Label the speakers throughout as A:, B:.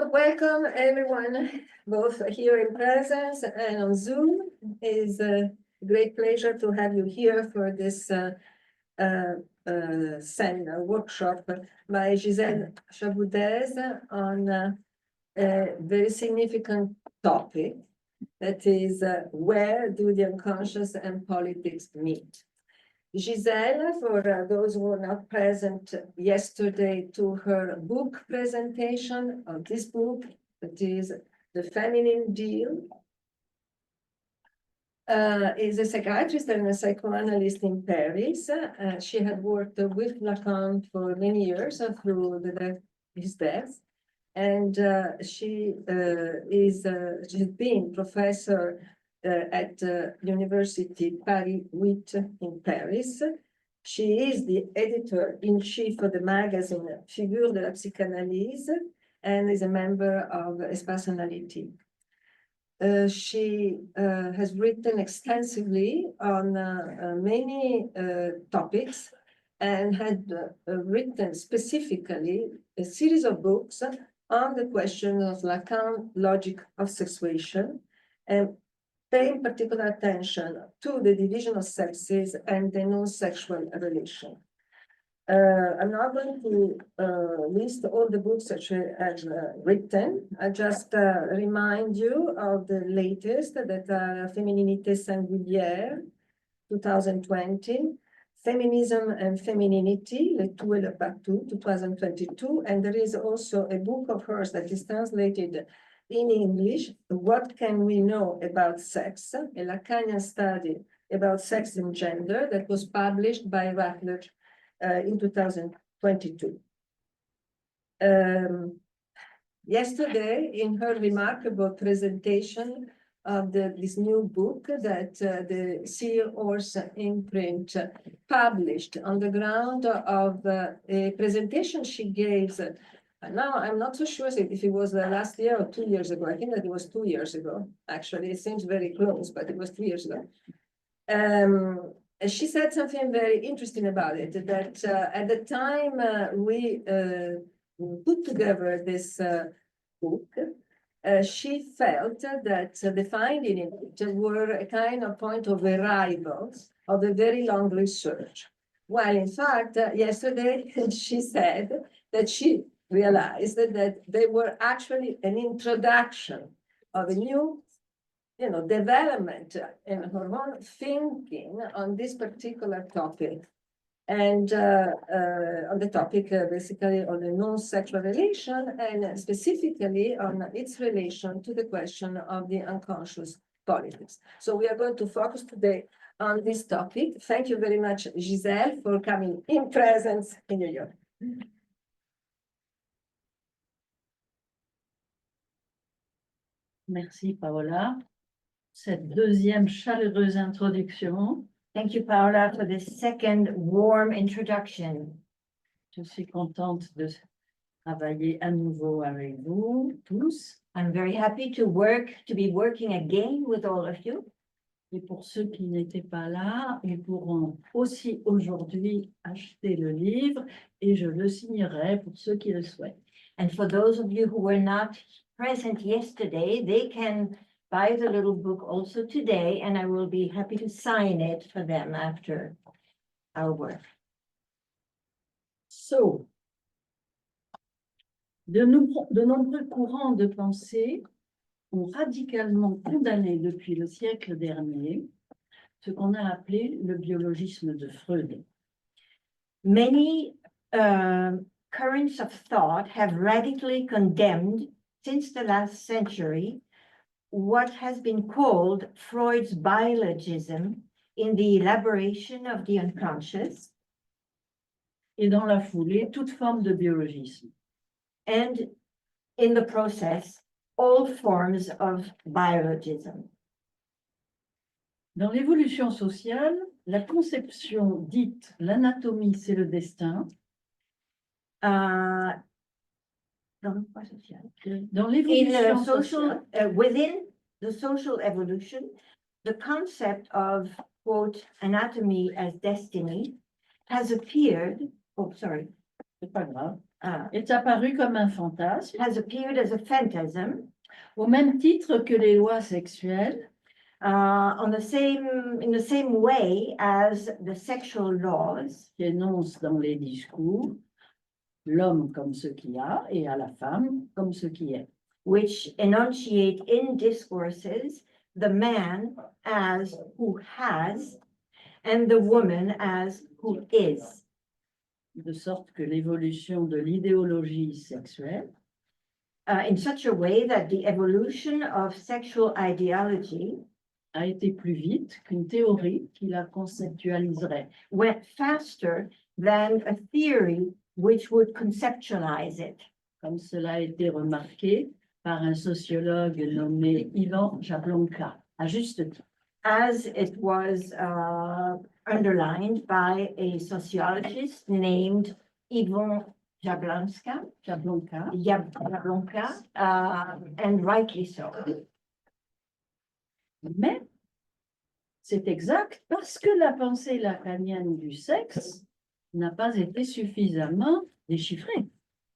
A: Welcome everyone, both here in presence and on Zoom. It is a great pleasure to have you here for this seminar workshop by Gisèle Chaboudez on a very significant topic, that is where do the unconscious and politics meet. Gisèle, for those who were not present yesterday to her book presentation of this book, that is The Feminine Deal, is a psychiatrist and a psychoanalyst in Paris. She had worked with Lacan for many years through his death. And she's been professor at University Paris 8 in Paris. She is the editor-in-chief of the magazine Figures de la Psychanalyse and is a member of Espace Analytique. She has written extensively on many topics and had written specifically a series of books on the question of Lacan logic of sexuation, and paying particular attention to the division of sexes and the non-sexual relation. I'm not going to list all the books that she has written. I just remind you of the latest that are Féminité singulière, 2020, Feminism and Femininity, Le tout et le partout, 2022. And there is also a book of hers that is translated in English, What Can We Know About Sex? A Lacanian study about sex and gender, that was published by Routledge in 2022. Yesterday, in her remarkable presentation of this new book that the Seahorse imprint published on the ground of a presentation she gave. Now, I'm not so sure if it was last year or 2 years ago. I think that it was 2 years ago. Actually, it seems very close, but it was 2 years ago. She said something very interesting about it, that at the time we put together this book, she felt that the findings in it were a kind of point of arrival of a very long research. While in fact, yesterday she said that she realized that they were actually an introduction of a new development in her own thinking on this particular topic. And on the topic, basically, on the non-sexual relation, and specifically on its relation to the question of the unconscious politics. So we are going to focus today on this topic. Thank you very much, Gisèle, for coming in presence in New York.
B: Merci, Paola. Cette deuxième chaleureuse introduction.
C: Thank you, Paola, for this second warm introduction.
B: Je suis contente de travailler à nouveau avec vous tous.
C: I'm very happy to be working again with all of you.
B: Et pour ceux qui n'étaient pas là, ils pourront aussi aujourd'hui acheter le livre et je le signerai pour ceux qui le souhaitent.
C: And for those of you who were not present yesterday, they can buy the little book also today, and I will be happy to sign it for them after our work.
B: So, de nombreux courants de pensée ont radicalement condamné depuis le siècle dernier ce qu'on a appelé le biologisme de Freud.
C: Many currents of thought have radically condemned, since the last century, what has been called Freud's biologism in the elaboration of the unconscious.
B: Et dans la foulée, toute forme de biologisme.
C: And in the process, all forms of biologism.
B: Dans l'évolution sociale, la conception dite l'anatomie, c'est le destin. Dans l'évolution sociale,
C: within the social evolution, the concept of, quote, anatomy as destiny has appeared, oh, sorry.
B: C'est pas grave. est apparu comme un fantasme,
C: has appeared as a phantasm,
B: au même titre que les lois sexuelles,
C: in the same way as the sexual laws
B: qui énoncent dans les discours l'homme comme ce qui a et à la femme comme ce qui est.
C: which enunciate in discourses the man as who has and the woman as who is,
B: De sorte que l'évolution de l'idéologie sexuelle
C: in such a way that the evolution of sexual ideology
B: a été plus vite qu'une théorie qui la conceptualiserait.
C: went faster than a theory which would conceptualize it,
B: Comme cela a été remarqué par un sociologue nommé Ivan Jablonka, à juste titre.
C: as it was underlined by a sociologist named Ivan Jablonka, and rightly so.
B: Mais c'est exact parce que la pensée lacanienne du sexe n'a pas été suffisamment déchiffrée.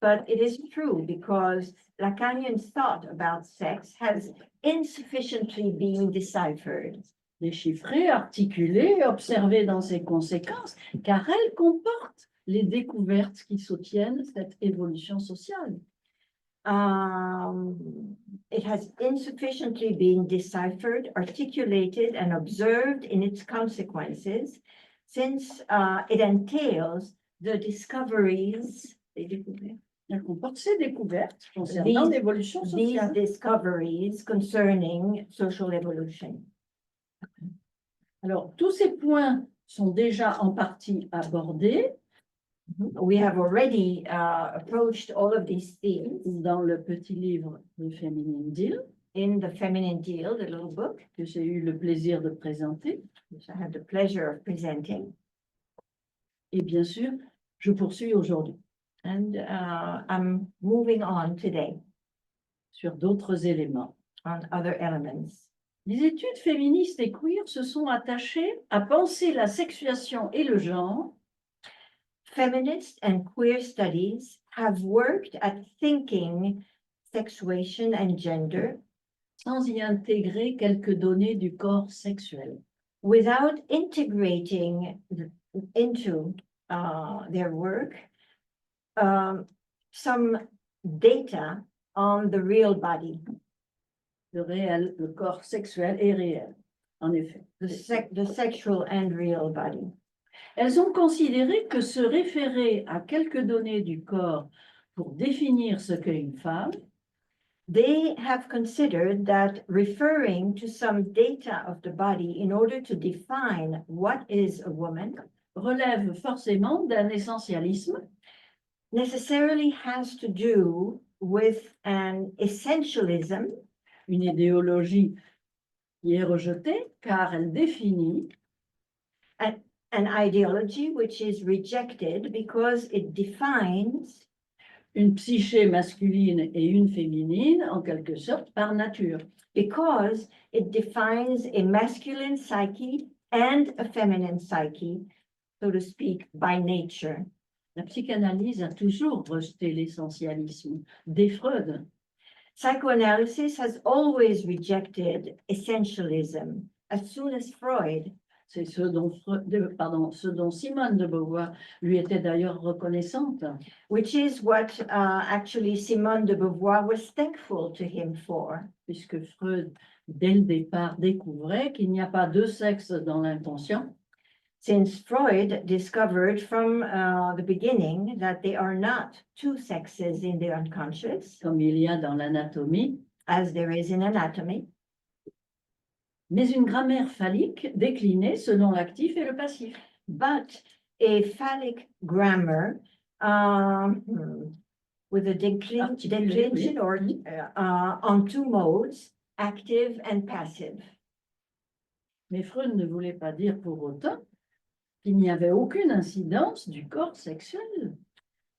C: But it is true because Lacanian thought about sex has insufficiently been deciphered.
B: Déchiffrée, articulée, observée dans ses conséquences, car elle comporte les découvertes qui soutiennent cette évolution sociale.
C: It has insufficiently been deciphered, articulated, and observed in its consequences, since it entails the discoveries.
B: Elle comporte ces découvertes concernant l'évolution
C: These
B: sociale.
C: discoveries concerning social evolution.
B: Alors, tous ces points sont déjà en partie abordés
C: We have already approached all of these themes
B: dans le petit livre Le Féminin Deal
C: in the Feminine Deal, the little book,
B: que j'ai eu le plaisir de présenter.
C: which I have the pleasure of presenting.
B: Et bien sûr, je poursuis aujourd'hui
C: And I'm moving on today
B: sur d'autres éléments.
C: on other elements.
B: Les études féministes et queer se sont attachées à penser la sexuation et le genre
C: Feminist and queer studies have worked at thinking sexuation and gender
B: sans y intégrer quelques données du corps sexuel.
C: without integrating into their work some data on the real body,
B: Le corps sexuel est réel, en effet.
C: the sexual and real body.
B: Elles ont considéré que se référer à quelques données du corps pour définir ce qu'est une femme
C: They have considered that referring to some data of the body in order to define what is a woman
B: relève forcément d'un essentialisme
C: necessarily has to do with an essentialism,
B: une idéologie qui est rejetée car elle définit
C: an ideology which is rejected because it defines
B: une psyché masculine et une féminine, en quelque sorte, par nature.
C: because it defines a masculine psyche and a feminine psyche, so to speak, by nature.
B: La psychanalyse a toujours rejeté l'essentialisme dès Freud.
C: Psychoanalysis has always rejected essentialism. As soon as Freud,
B: C'est ce dont Simone de Beauvoir lui était d'ailleurs reconnaissante.
C: which is what actually Simone de Beauvoir was thankful to him for,
B: Puisque Freud, dès le départ, découvrait qu'il n'y a pas deux sexes dans l'inconscient,
C: since Freud discovered from the beginning that there are not two sexes in the unconscious,
B: comme il y a dans l'anatomie,
C: as there is in anatomy,
B: mais une grammaire phallique déclinée selon l'actif et le passif.
C: but a phallic grammar with a declension or on two modes, active and passive.
B: Mais Freud ne voulait pas dire pour autant qu'il n'y avait aucune incidence du corps sexuel.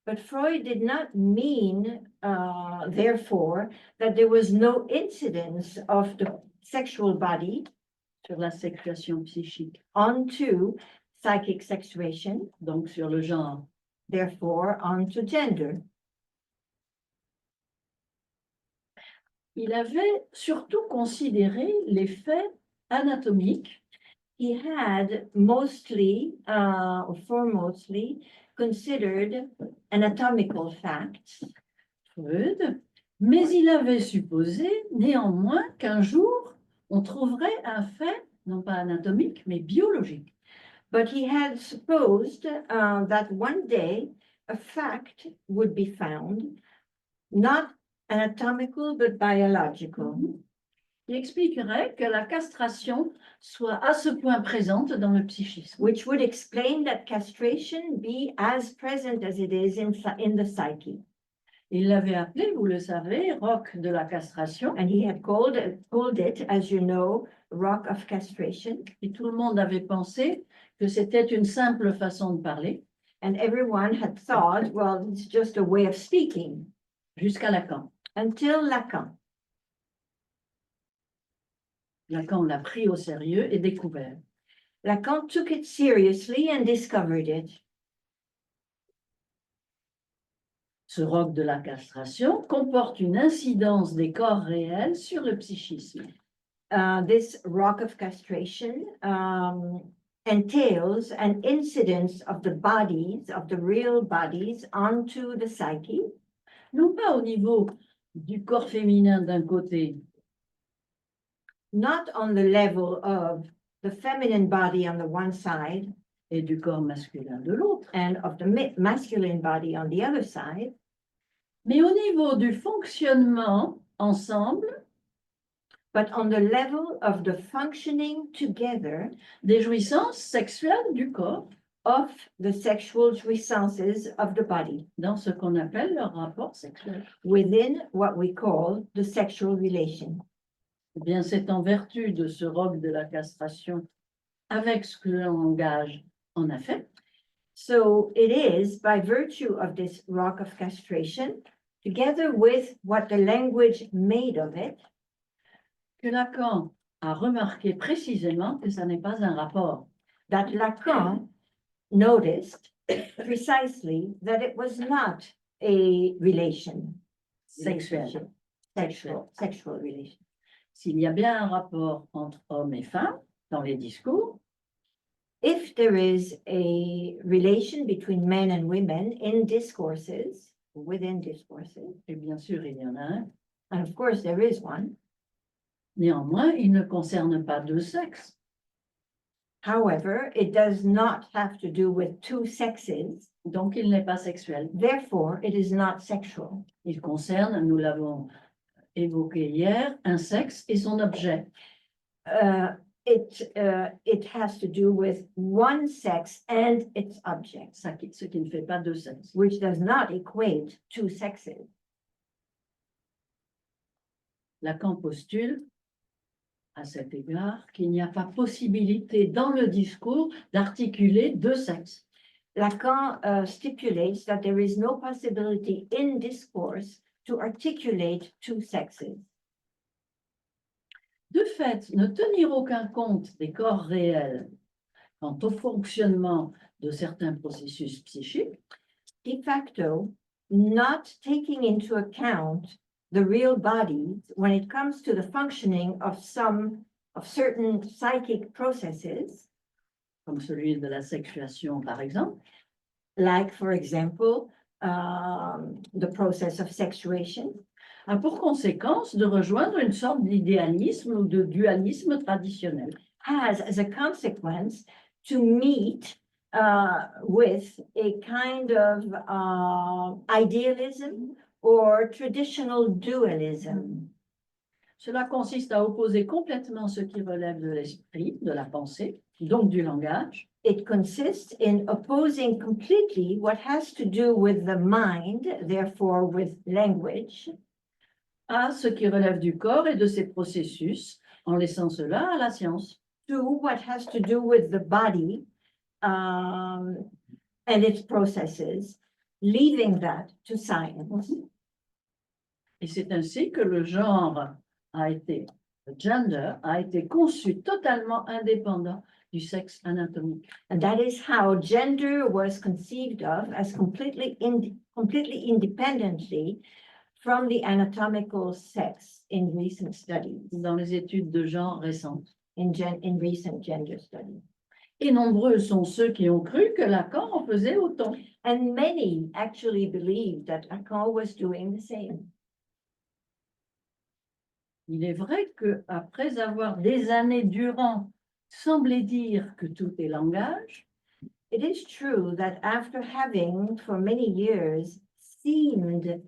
C: But Freud did not mean, therefore, that there was no incidence of the sexual body
B: Sur la sexuation psychique,
C: onto psychic sexuation,
B: donc sur le genre.
C: therefore onto gender.
B: Il avait surtout considéré les faits anatomiques
C: He had mostly, or foremostly, considered anatomical facts,
B: Freud, mais il avait supposé néanmoins qu'un jour, on trouverait un fait, non pas anatomique, mais biologique.
C: but he had supposed that one day a fact would be found, not anatomical but biological,
B: Qui expliquerait que la castration soit à ce point présente dans le psychisme.
C: which would explain that castration be as present as it is in the psyche.
B: Il l'avait appelé, vous le savez, roc de la castration.
C: And he had called it, as you know, rock of castration.
B: Et tout le monde avait pensé que c'était une simple façon de parler.
C: And everyone had thought, well, it's just a way of speaking.
B: Jusqu'à Lacan.
C: Until Lacan.
B: Lacan l'a pris au sérieux et découvert.
C: Lacan took it seriously and discovered it.
B: Ce roc de la castration comporte une incidence des corps réels sur le psychisme.
C: This rock of castration entails an incidence of the bodies, of the real bodies, onto the psyche.
B: Non pas au niveau du corps féminin d'un côté,
C: Not on the level of the feminine body on the one side
B: et du corps masculin de l'autre,
C: and of the masculine body on the other side,
B: mais au niveau du fonctionnement ensemble
C: but on the level of the functioning together
B: des jouissances sexuelles du corps
C: of the sexual jouissances of the body
B: dans ce qu'on appelle leur rapport sexuel.
C: within what we call the sexual relation.
B: Eh bien, c'est en vertu de ce roc de la castration, avec ce que l'on engage en affaire,
C: So it is by virtue of this rock of castration, together with what the language made of it,
B: que Lacan a remarqué précisément que ça n'est pas un rapport.
C: that Lacan noticed precisely that it was not a relation.
B: Sexuel.
C: Sexual relation.
B: S'il y a bien un rapport entre hommes et femmes dans les discours,
C: If there is a relation between men and women in discourses, within discourses,
B: et bien sûr il y en a un,
C: and of course there is one,
B: néanmoins il ne concerne pas deux sexes.
C: however, it does not have to do with two sexes,
B: Donc il n'est pas sexuel.
C: therefore it is not sexual.
B: Il concerne, nous l'avons évoqué hier, un sexe et son objet.
C: It has to do with one sex and its object,
B: Ce qui ne fait pas deux sexes.
C: which does not equate two sexes.
B: Lacan postule, à cet égard, qu'il n'y a pas possibilité dans le discours d'articuler deux sexes.
C: Lacan stipulates that there is no possibility in discourse to articulate two sexes.
B: De fait, ne tenir aucun compte des corps réels quant au fonctionnement de certains processus psychiques,
C: De facto, not taking into account the real bodies when it comes to the functioning of certain psychic processes,
B: comme celui de la sexuation par exemple,
C: like, for example, the process of sexuation,
B: a pour conséquence de rejoindre une sorte d'idéalisme ou de dualisme traditionnel.
C: has as a consequence to meet with a kind of idealism or traditional dualism.
B: Cela consiste à opposer complètement ce qui relève de l'esprit, de la pensée, donc du langage,
C: It consists in opposing completely what has to do with the mind, therefore with language,
B: à ce qui relève du corps et de ses processus, en laissant cela à la science.
C: to what has to do with the body and its processes, leaving that to science.
B: Et c'est ainsi que le genre le gender a été conçu totalement indépendant du sexe anatomique.
C: And that is how gender was conceived of as completely independently from the anatomical sex in recent studies,
B: dans les études de genre récentes.
C: in recent gender studies.
B: Et nombreux sont ceux qui ont cru que Lacan en faisait autant.
C: And many actually believed that Lacan was doing the same.
B: Il est vrai qu'après avoir des années durant semblé dire que tout est langage,
C: It is true that after having for many years seemed,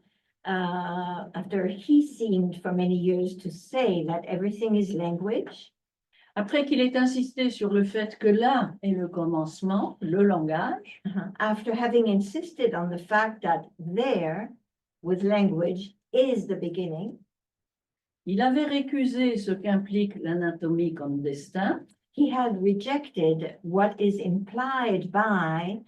C: after he seemed for many years to say that everything is language,
B: après qu'il ait insisté sur le fait que là est le commencement, le langage,
C: after having insisted on the fact that there, with language, is the beginning,
B: il avait récusé ce qu'implique l'anatomie comme destin,
C: he had rejected what is implied by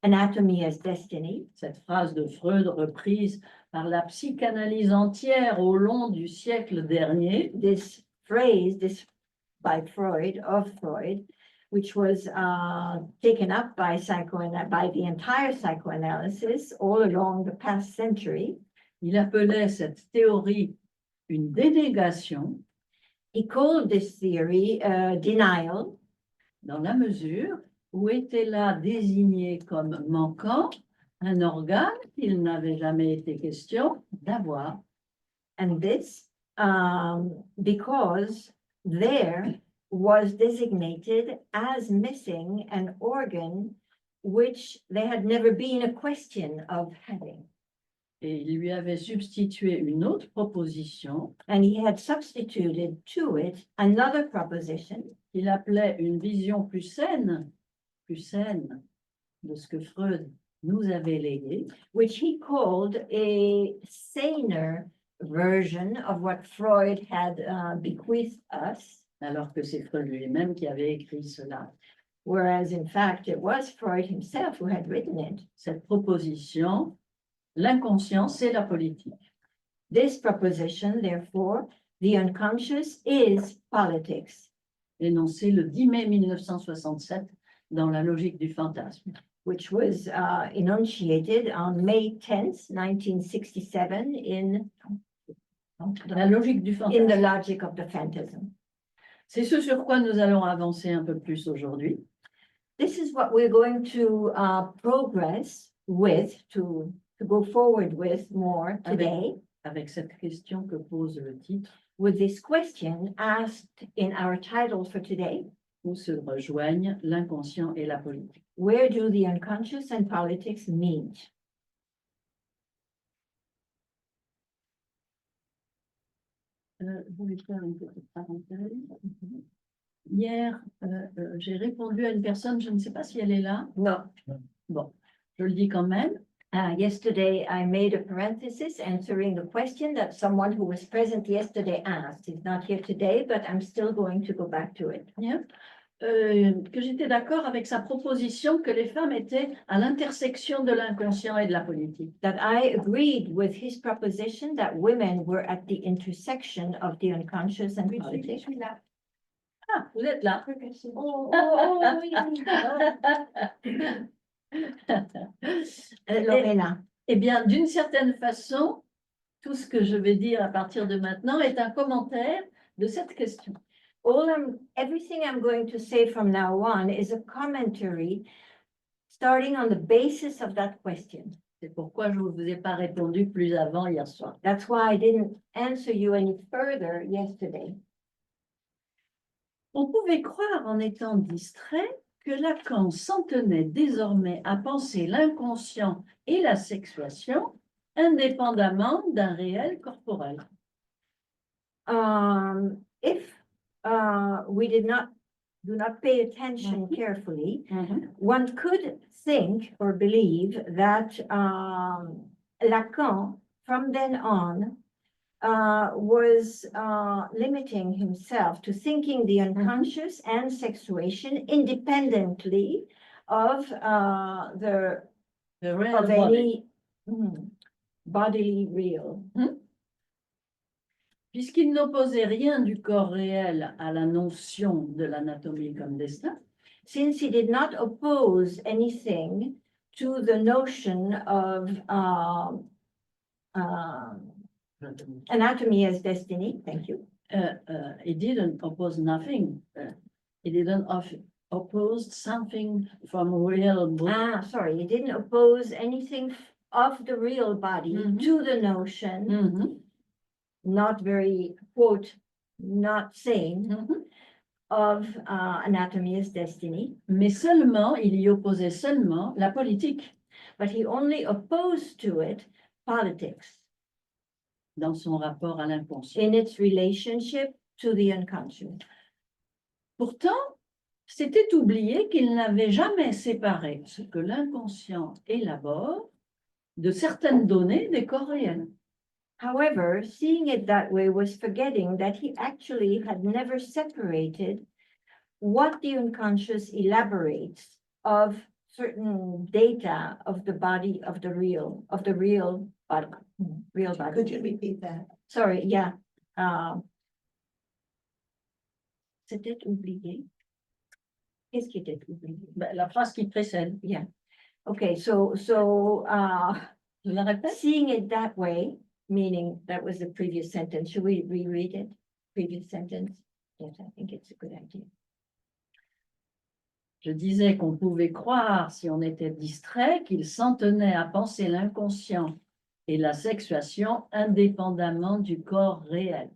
C: anatomy as destiny,
B: cette phrase de Freud reprise par la psychanalyse entière au long du siècle dernier,
C: this phrase, this by Freud, of Freud, which was taken up by the entire psychoanalysis all along the past century.
B: il appelait cette théorie une dénégation,
C: He called this theory denial,
B: dans la mesure où était là désigné comme manquant un organe qu'il n'avait jamais été question d'avoir.
C: and this because there was designated as missing an organ which there had never been a question of having.
B: Et il lui avait substitué une autre proposition
C: And he had substituted to it another proposition
B: qu'il appelait une vision plus saine de ce que Freud nous avait légué,
C: which he called a saner version of what Freud had bequeathed us,
B: alors que c'est Freud lui-même qui avait écrit cela.
C: whereas in fact it was Freud himself who had written it.
B: Cette proposition, l'inconscient, c'est la politique.
C: This proposition, therefore, the unconscious is politics,
B: Énoncé le 10 mai 1967 dans la logique du fantasme.
C: which was enunciated on May 10th, 1967 in
B: La logique du
C: the
B: fantasme.
C: logic of the phantasm.
B: C'est ce sur quoi nous allons avancer un peu plus aujourd'hui.
C: This is what we're going to progress with, to go forward with more today,
B: Avec cette question que pose le titre,
C: with this question asked in our title for today:
B: où se rejoignent l'inconscient et la politique.
C: where do the unconscious and politics meet?
B: Je voulais faire une petite parenthèse. Hier, j'ai répondu à une personne, je ne sais pas si elle est là.
A: No,
B: Bon, je le dis quand même.
C: Yesterday, I made a parenthesis answering the question that someone who was present yesterday asked. He's not here today, but I'm still going to go back to it.
B: Bien. Que j'étais d'accord avec sa proposition que les femmes étaient à l'intersection de l'inconscient et de la politique.
C: That I agreed with his proposition that women were at the intersection of the unconscious and politics.
B: Ah, vous êtes là.
C: Lorena.
B: Eh bien, d'une certaine façon, tout ce que je vais dire à partir de maintenant est un commentaire de cette question.
C: Everything I'm going to say from now on is a commentary starting on the basis of that question.
B: C'est pourquoi je ne vous ai pas répondu plus avant hier soir.
C: That's why I didn't answer you any further yesterday.
B: On pouvait croire en étant distrait que Lacan s'en tenait désormais à penser l'inconscient et la sexuation indépendamment d'un réel corporel.
C: If we do not pay attention carefully, one could think or believe that Lacan, from then on, was limiting himself to thinking the unconscious and sexuation independently of
B: The real
C: of
B: body.
C: any bodily real.
B: Puisqu'il n'opposait rien du corps réel à la notion de l'anatomie comme destin,
C: Since he did not oppose anything to the notion of Anatomy as Destiny, thank you.
B: He didn't oppose nothing. He didn't oppose something from real book.
C: Sorry, he didn't oppose anything of the real body to the notion, not very, quote, not sane, of Anatomy as Destiny.
B: Mais seulement, il y opposait seulement la politique.
C: But he only opposed to it politics
B: Dans son rapport à l'inconscient.
C: in its relationship to the unconscious.
B: Pourtant, c'était oublié qu'il n'avait jamais séparé ce que l'inconscient élabore de certaines données des corps réels.
C: However, seeing it that way was forgetting that he actually had never separated what the unconscious elaborates of certain data of the body of the real body, real body.
A: Could you repeat that?
C: Sorry, yeah. C'était oublié. Qu'est-ce qui était oublié?
B: La phrase qui précède.
C: Yeah. Okay, so
B: Je la répète.
C: seeing it that way, meaning that was the previous sentence. Should we reread it? Previous sentence? Yes, I think it's a good idea.
B: Je disais qu'on pouvait croire, si on était distrait, qu'il s'en tenait à penser l'inconscient et la sexuation indépendamment du corps réel.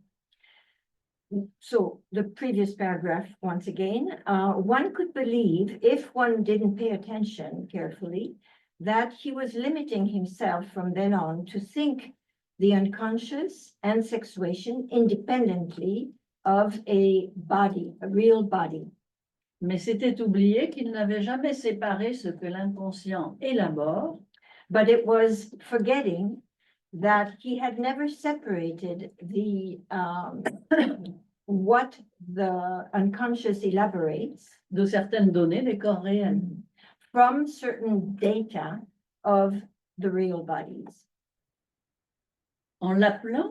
C: So the previous paragraph, once again, one could believe, if one didn't pay attention carefully, that he was limiting himself from then on to think the unconscious and sexuation independently of a body, a real body.
B: Mais c'était oublié qu'il n'avait jamais séparé ce que l'inconscient élabore
C: But it was forgetting that he had never separated the what the unconscious elaborates
B: de certaines données des corps réels.
C: from certain data of the real bodies,
B: En l'appelant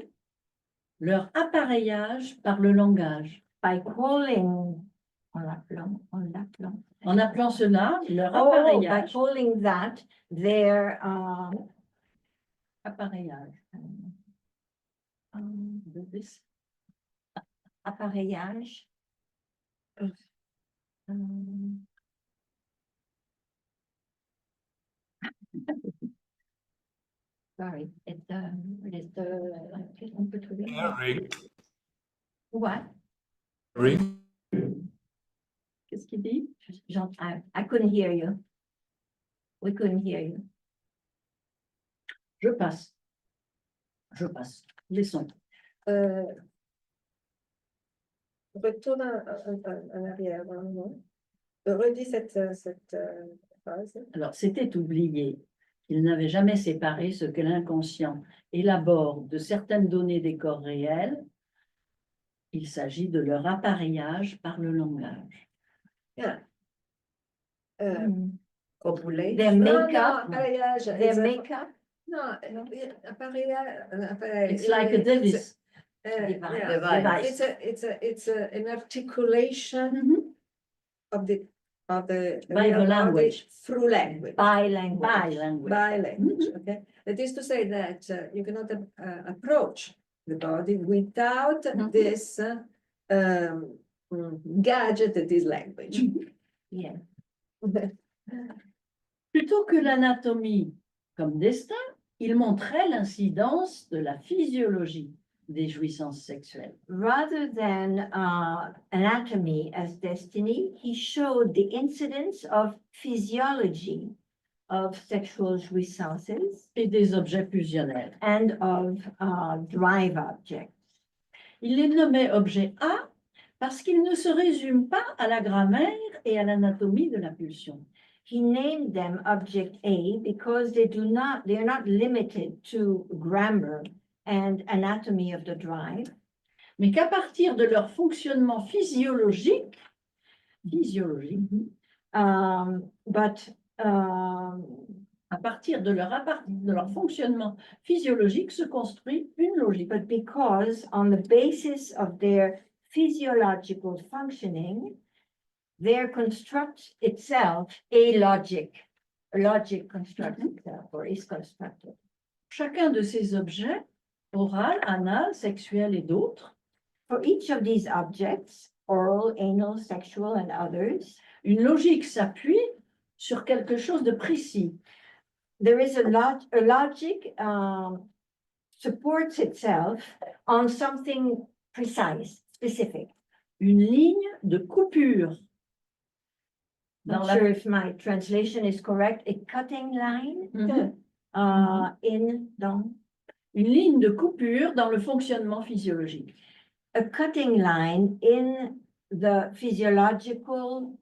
B: leur appareillage par le langage.
C: by calling, en
B: En appelant cela leur
C: by
B: appareillage.
C: calling that their
B: Appareillage.
C: appareillage. Sorry, on peut trouver. What?
B: Qu'est-ce qu'il dit?
C: I couldn't hear you. We couldn't hear you.
B: Je passe. Laissons.
A: Retourne en arrière. Redis cette phrase.
B: Alors, c'était oublié qu'il n'avait jamais séparé ce que l'inconscient élabore de certaines données des corps réels. Il s'agit de leur appareillage par le langage.
A: Yeah.
C: Their
A: Non,
C: makeup,
A: appareillage.
C: their makeup.
A: No, appareil.
B: It's like a device.
C: Device.
A: It's an articulation of the
B: By the
A: real body
B: language.
A: through language.
C: By language.
B: By language.
A: By language, okay? That is to say that you cannot approach the body without this gadget that is language.
C: Yeah.
B: Plutôt que l'anatomie comme destin, il montrait l'incidence de la physiologie des jouissances sexuelles.
C: Rather than anatomy as destiny, he showed the incidence of physiology of sexual jouissances
B: Et des objets fusionnels.
C: and of drive objects.
B: Il les nommait objets A parce qu'ils ne se résument pas à la grammaire et à l'anatomie de la pulsion.
C: He named them object A because they are not limited to grammar and anatomy of the drive,
B: Mais qu'à partir de leur fonctionnement physiologique,
C: but
B: à partir de leur fonctionnement physiologique se construit une logique.
C: but because on the basis of their physiological functioning, there constructs itself a logic. A logic constructs itself or is constructed.
B: Chacun de ces objets oral, anal, sexuel et d'autres,
C: For each of these objects, oral, anal, sexual, and others,
B: une logique s'appuie sur quelque chose de précis.
C: there is a logic supports itself on something precise, specific.
B: Une ligne de coupure. Dans
C: Not
B: la-
C: sure if my translation is correct, a cutting line
B: Mhm.
C: dans
B: Une ligne de coupure dans le fonctionnement physiologique.
C: a cutting line in the physiological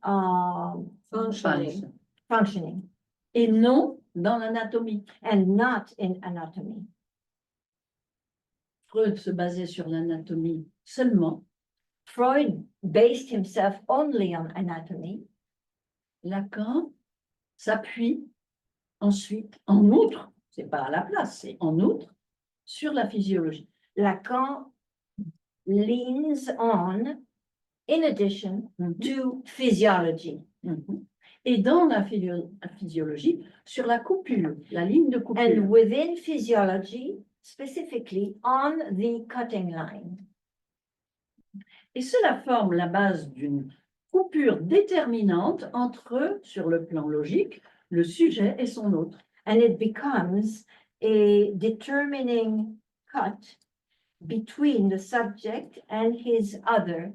A: Functioning.
C: functioning
B: Et non dans l'anatomie.
C: and not in anatomy.
B: Freud se basait sur l'anatomie seulement.
C: Freud based himself only on anatomy.
B: Lacan s'appuie ensuite, en outre, c'est pas à la place, c'est en outre, sur la physiologie.
C: Lacan leans on, in addition to physiology.
B: Mhm. Et dans la physiologie, sur la coupure, la ligne de coupure.
C: And within physiology, specifically on the cutting line.
B: Et cela forme la base d'une coupure déterminante entre, sur le plan logique, le sujet et son autre.
C: And it becomes a determining cut between the subject and his other.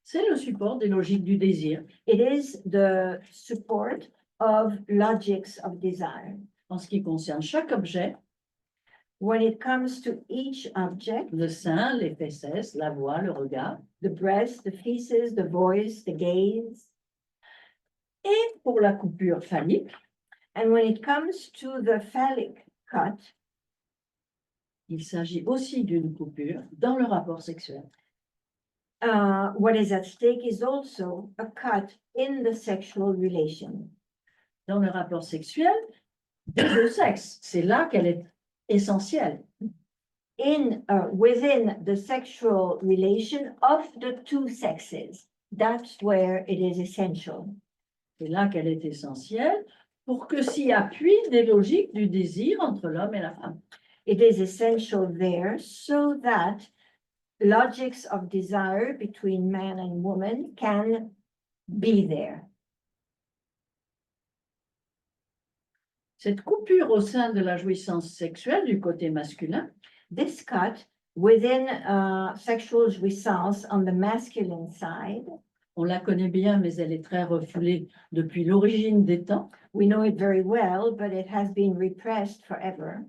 B: C'est le support des logiques du désir.
C: It is the support of logics of desire.
B: En ce qui concerne chaque objet,
C: When it comes to each object,
B: le sein, les fesses, la voix, le regard,
C: the breast, the feces, the voice, the gaze.
B: et pour la coupure phallique,
C: And when it comes to the phallic cut,
B: il s'agit aussi d'une coupure dans le rapport sexuel.
C: what is at stake is also a cut in the sexual relation.
B: Dans le rapport sexuel des deux sexes, c'est là qu'elle est essentielle.
C: Within the sexual relation of the two sexes, that's where it is essential.
B: C'est là qu'elle est essentielle pour que s'y appuient des logiques du désir entre l'homme et la femme.
C: It is essential there so that logics of desire between man and woman can be there.
B: Cette coupure au sein de la jouissance sexuelle du côté masculin
C: This cut within sexual jouissance on the masculine side,
B: on la connaît bien, mais elle est très refoulée depuis l'origine des temps.
C: we know it very well, but it has been repressed forever.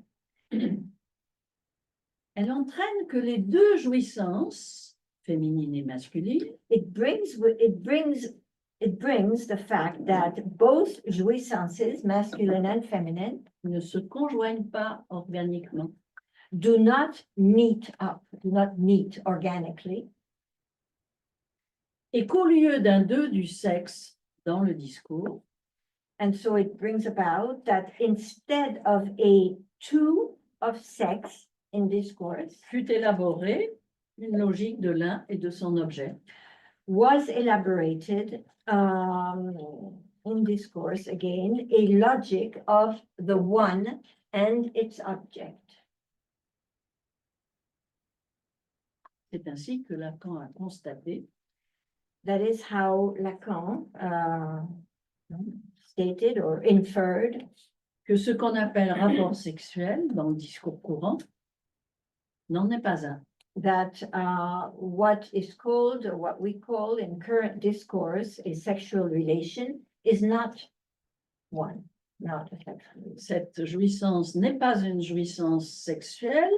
B: Elle entraîne que les deux jouissances, féminine et masculine,
C: It brings the fact that both jouissances, masculine and feminine,
B: ne se conjoignent pas organiquement.
C: do not meet organically,
B: Et qu'au lieu d'un deux du sexe dans le discours,
C: and so it brings about that instead of a two of sex in discourse,
B: fut élaborée une logique de l'un et de son objet.
C: was elaborated in discourse again, a logic of the one and its object.
B: C'est ainsi que Lacan a constaté
C: That is how Lacan stated or inferred
B: que ce qu'on appelle rapport sexuel dans le discours courant n'en est pas un.
C: that what is called, or what we call in current discourse, a sexual relation is not one, not a sexual relation.
B: Cette jouissance n'est pas une jouissance sexuelle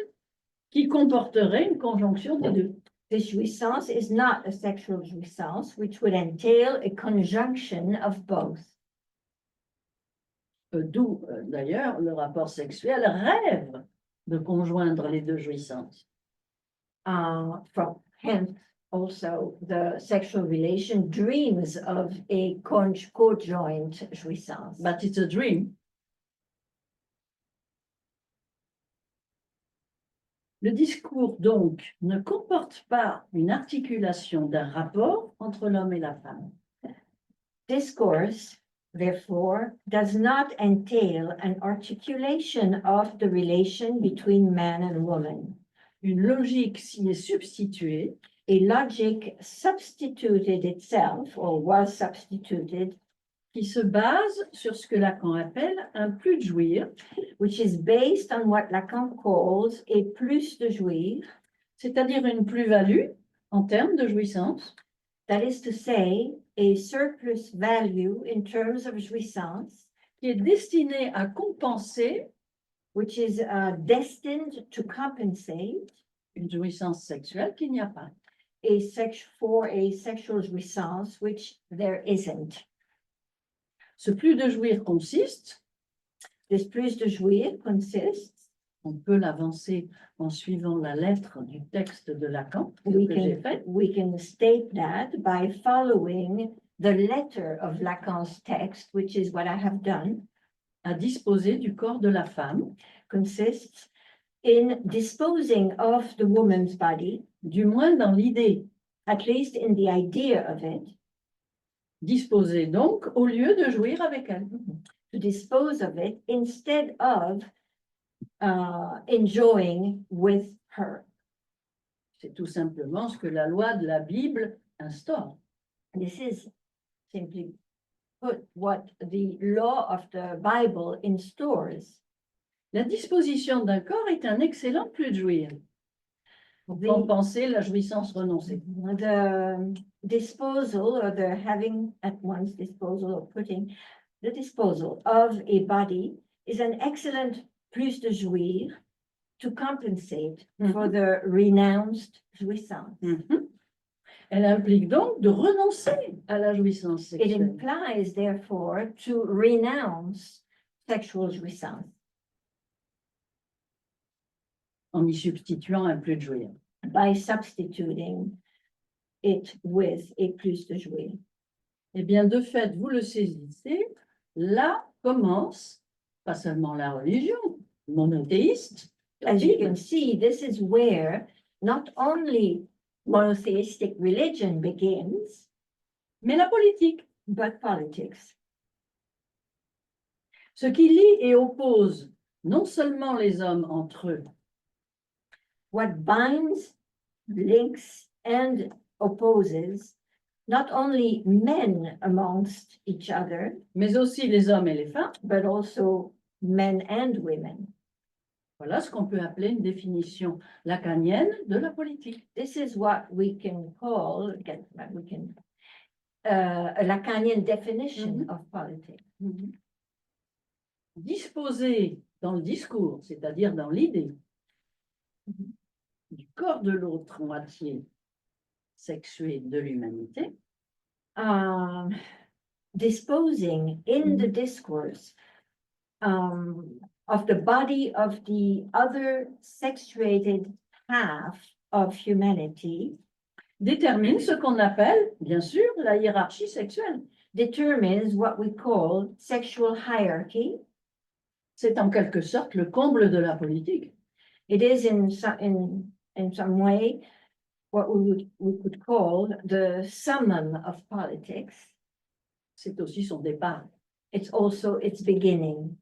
B: qui comporterait une conjonction des deux.
C: This jouissance is not a sexual jouissance, which would entail a conjunction of both.
B: D'où, d'ailleurs, le rapport sexuel rêve de conjoindre les deux jouissances.
C: From hence, also the sexual relation dreams of a co-joint jouissance.
B: But it's a dream. Le discours, donc, ne comporte pas une articulation d'un rapport entre l'homme et la femme.
C: Discourse therefore, does not entail an articulation of the relation between man and woman.
B: Une logique s'y est substituée
C: A logic substituted itself, or was substituted,
B: qui se base sur ce que Lacan appelle un plus de jouir,
C: which is based on what Lacan calls a plus de jouir,
B: c'est-à-dire une plus-value en termes de jouissance,
C: that is to say, a surplus value in terms of jouissance,
B: qui est destinée à compenser
C: which is destined to compensate
B: une jouissance sexuelle qu'il n'y a pas.
C: for a sexual jouissance, which there isn't.
B: Ce plus de jouir consiste,
C: This plus de jouir consists,
B: on peut l'avancer en suivant la lettre du texte de Lacan, ce que j'ai fait,
C: we can state that by following the letter of Lacan's text, which is what I have done,
B: à disposer du corps de la femme,
C: consists in disposing of the woman's body,
B: du moins dans l'idée.
C: at least in the idea of it,
B: Disposer donc au lieu de jouir avec elle.
C: to dispose of it instead of enjoying with her.
B: C'est tout simplement ce que la loi de la Bible instaure.
C: This is simply put what the law of the Bible instaures.
B: La disposition d'un corps est un excellent plus de jouir pour
C: The-
B: compenser la jouissance renoncée.
C: The disposal, or the having at one's disposal, or putting the disposal of a body is an excellent plus de jouir to compensate for the renounced jouissance.
B: Mhm. Elle implique donc de renoncer à la jouissance
C: It
B: sexuelle.
C: implies, therefore, to renounce sexual jouissance
B: En y substituant un plus de jouir.
C: by substituting it with a plus de jouir.
B: Eh bien, de fait, vous le saisissez, là commence, pas seulement la religion monothéiste, la
C: As you
B: Bible,
C: can see, this is where not only monotheistic religion begins,
B: mais la politique.
C: but politics.
B: Ce qui lie et oppose non seulement les hommes entre eux,
C: What binds, links, and opposes not only men amongst each other,
B: mais aussi les hommes et les femmes,
C: but also men and women.
B: voilà ce qu'on peut appeler une définition lacanienne de la politique.
C: This is what we can call, a Lacanian definition of politics.
B: Disposer dans le discours, c'est-à-dire dans l'idée, du corps de l'autre moitié sexuée de l'humanité,
C: Disposing in the discourse of the body of the other sexuated half of humanity
B: détermine ce qu'on appelle, bien sûr, la hiérarchie sexuelle.
C: determines what we call sexual hierarchy.
B: C'est en quelque sorte le comble de la politique.
C: It is in some way what we could call the summum of politics.
B: C'est aussi son départ.
C: It's also its beginning.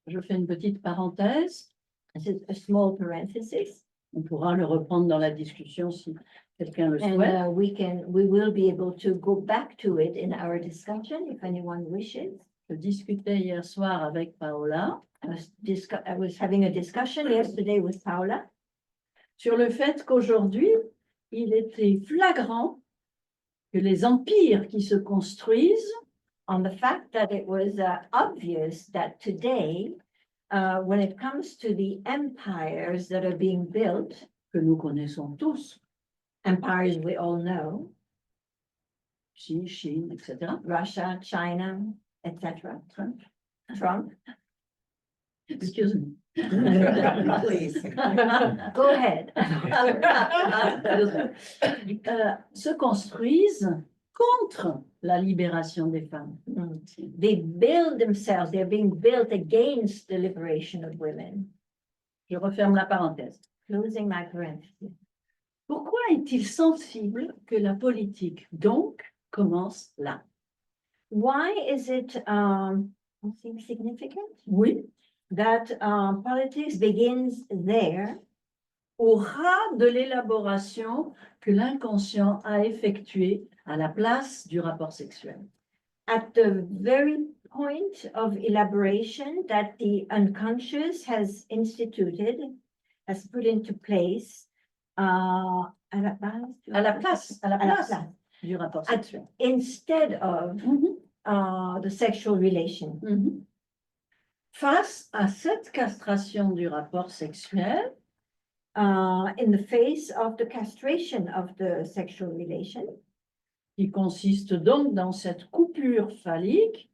B: Je fais une petite parenthèse.
C: This is a small parenthesis,
B: On pourra le reprendre dans la discussion si quelqu'un le
C: and
B: souhaite.
C: we will be able to go back to it in our discussion if anyone wishes.
B: Je discutais hier soir avec Paola
C: I was having a discussion yesterday with Paula
B: sur le fait qu'aujourd'hui, il était flagrant que les empires qui se construisent
C: on the fact that it was obvious that today, when it comes to the empires that are being built,
B: que nous connaissons tous,
C: empires we all know,
B: Chine, etc.,
C: Russia, China, etc. Trump.
B: excuse me.
A: Please.
C: Go ahead.
B: Se construisent contre la libération des femmes.
C: They build themselves, they're being built against the liberation of women.
B: Je referme la parenthèse.
C: Closing my parenthesis.
B: Pourquoi est-il sensible que la politique, donc, commence là.
C: Why is it I think significant
B: Oui,
C: that politics begins there
B: au ras de l'élaboration que l'inconscient a effectuée à la place du rapport sexuel.
C: at the very point of elaboration that the unconscious has instituted, has put into place, à la base,
B: À la place, à la
C: à la
B: place
C: place,
B: du rapport
C: At-
B: sexuel.
C: instead of the sexual relation.
B: Mhm. Face à cette castration du rapport sexuel,
C: In the face of the castration of the sexual relation,
B: qui consiste donc dans cette coupure phallique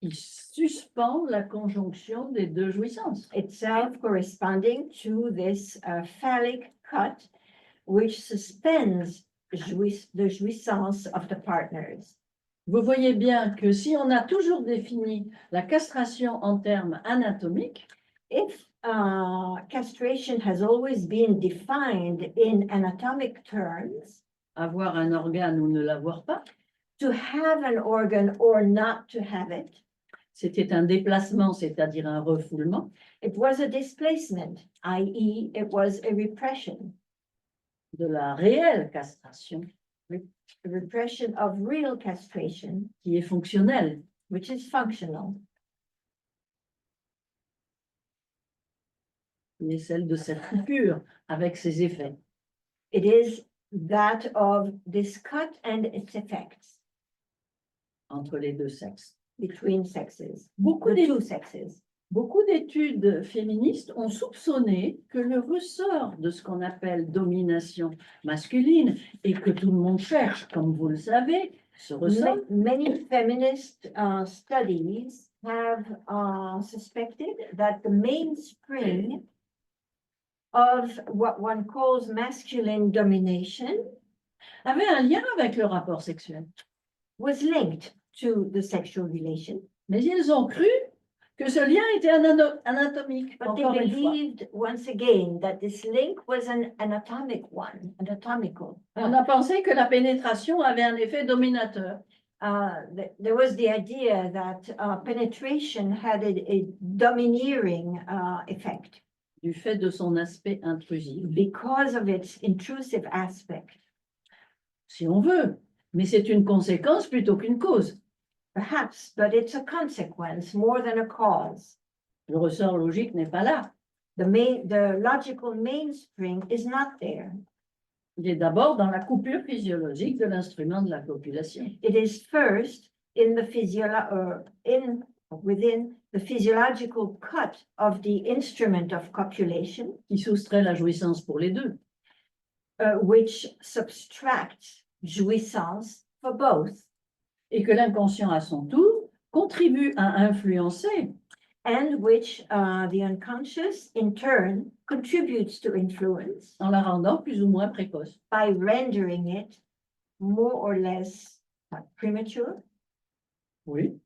B: qui suspend la conjonction des deux jouissances.
C: itself corresponding to this phallic cut, which suspends the jouissance of the partners.
B: Vous voyez bien que si on a toujours défini la castration en termes anatomiques,
C: If castration has always been defined in anatomic terms,
B: avoir un organe ou ne l'avoir pas,
C: to have an organ or not to have it,
B: c'était un déplacement, c'est-à-dire un refoulement,
C: it was a displacement, i.e., it was a repression.
B: de la réelle castration
C: A repression of real castration,
B: qui est fonctionnelle.
C: which is functional.
B: Qui est celle de cette coupure avec ses effets.
C: It is that of this cut and its effects
B: Entre les deux sexes.
C: between sexes,
B: Beaucoup
C: the
B: d'é-
C: two sexes.
B: Beaucoup d'études féministes ont soupçonné que le ressort de ce qu'on appelle domination masculine et que tout le monde cherche, comme vous le savez, ce ressort,
C: Many feminist studies have suspected that the mainspring of what one calls masculine domination
B: avait un lien avec le rapport sexuel.
C: was linked to the sexual relation,
B: Mais ils ont cru que ce lien était anatomique,
C: but they
B: encore une fois.
C: believed once again that this link was an anatomic one, anatomical.
B: On a pensé que la pénétration avait un effet dominateur.
C: There was the idea that penetration had a domineering effect
B: Du fait de son aspect intrusif,
C: because of its intrusive aspect.
B: si on veut. Mais c'est une conséquence plutôt qu'une cause.
C: Perhaps, but it's a consequence more than a cause.
B: Le ressort logique n'est pas là.
C: The logical mainspring is not there.
B: Il est d'abord dans la coupure physiologique de l'instrument de la copulation.
C: It is first in the within the physiological cut of the instrument of copulation,
B: Qui soustrait la jouissance pour les deux.
C: which subtracts jouissance for both,
B: Et que l'inconscient à son tour contribue à influencer
C: and which the unconscious in turn contributes to influence
B: en la rendant plus ou moins précoce.
C: by rendering it more or less premature.
B: Oui.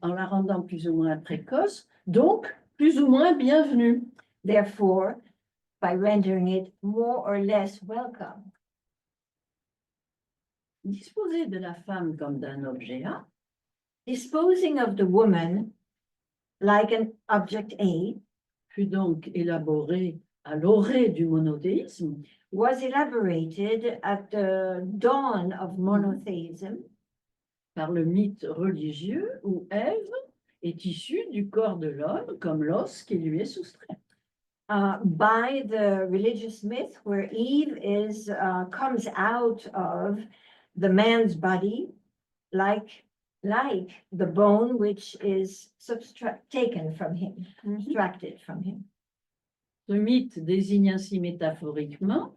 B: En la rendant plus ou moins précoce, donc plus ou moins bienvenue.
C: Therefore, by rendering it more or less welcome.
B: Disposer de la femme comme d'un objet A,
C: Disposing of the woman like an object A
B: fut donc élaboré à l'orée du monothéisme
C: was elaborated at the dawn of monotheism
B: par le mythe religieux où Ève est issue du corps de l'homme comme l'os qui lui est soustrait.
C: by the religious myth where Eve comes out of the man's body like the bone which is taken from him, subtracted from him.
B: Ce mythe désigne ainsi métaphoriquement,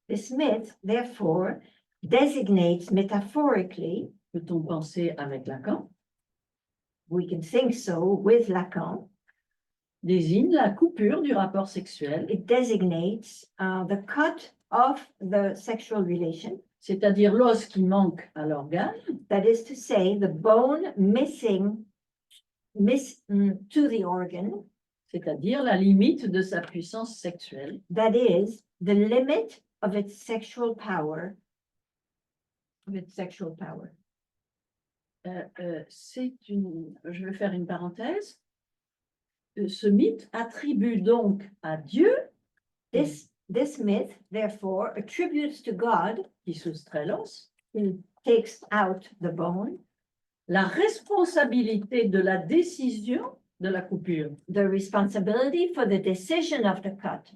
C: This myth, therefore, designates metaphorically,
B: peut-on penser avec Lacan,
C: we can think so with Lacan,
B: désigne la coupure du rapport sexuel,
C: it designates the cut of the sexual relation,
B: c'est-à-dire l'os qui manque à l'organe,
C: that is to say, the bone missing to the organ,
B: c'est-à-dire la limite de sa puissance sexuelle,
C: that is, the limit of its sexual power, with sexual power.
B: Je vais faire une parenthèse. Ce mythe attribue donc à Dieu,
C: This myth, therefore, attributes to God,
B: qui soustrait l'os,
C: who takes out the bone,
B: la responsabilité de la décision de la coupure.
C: the responsibility for the decision of the cut.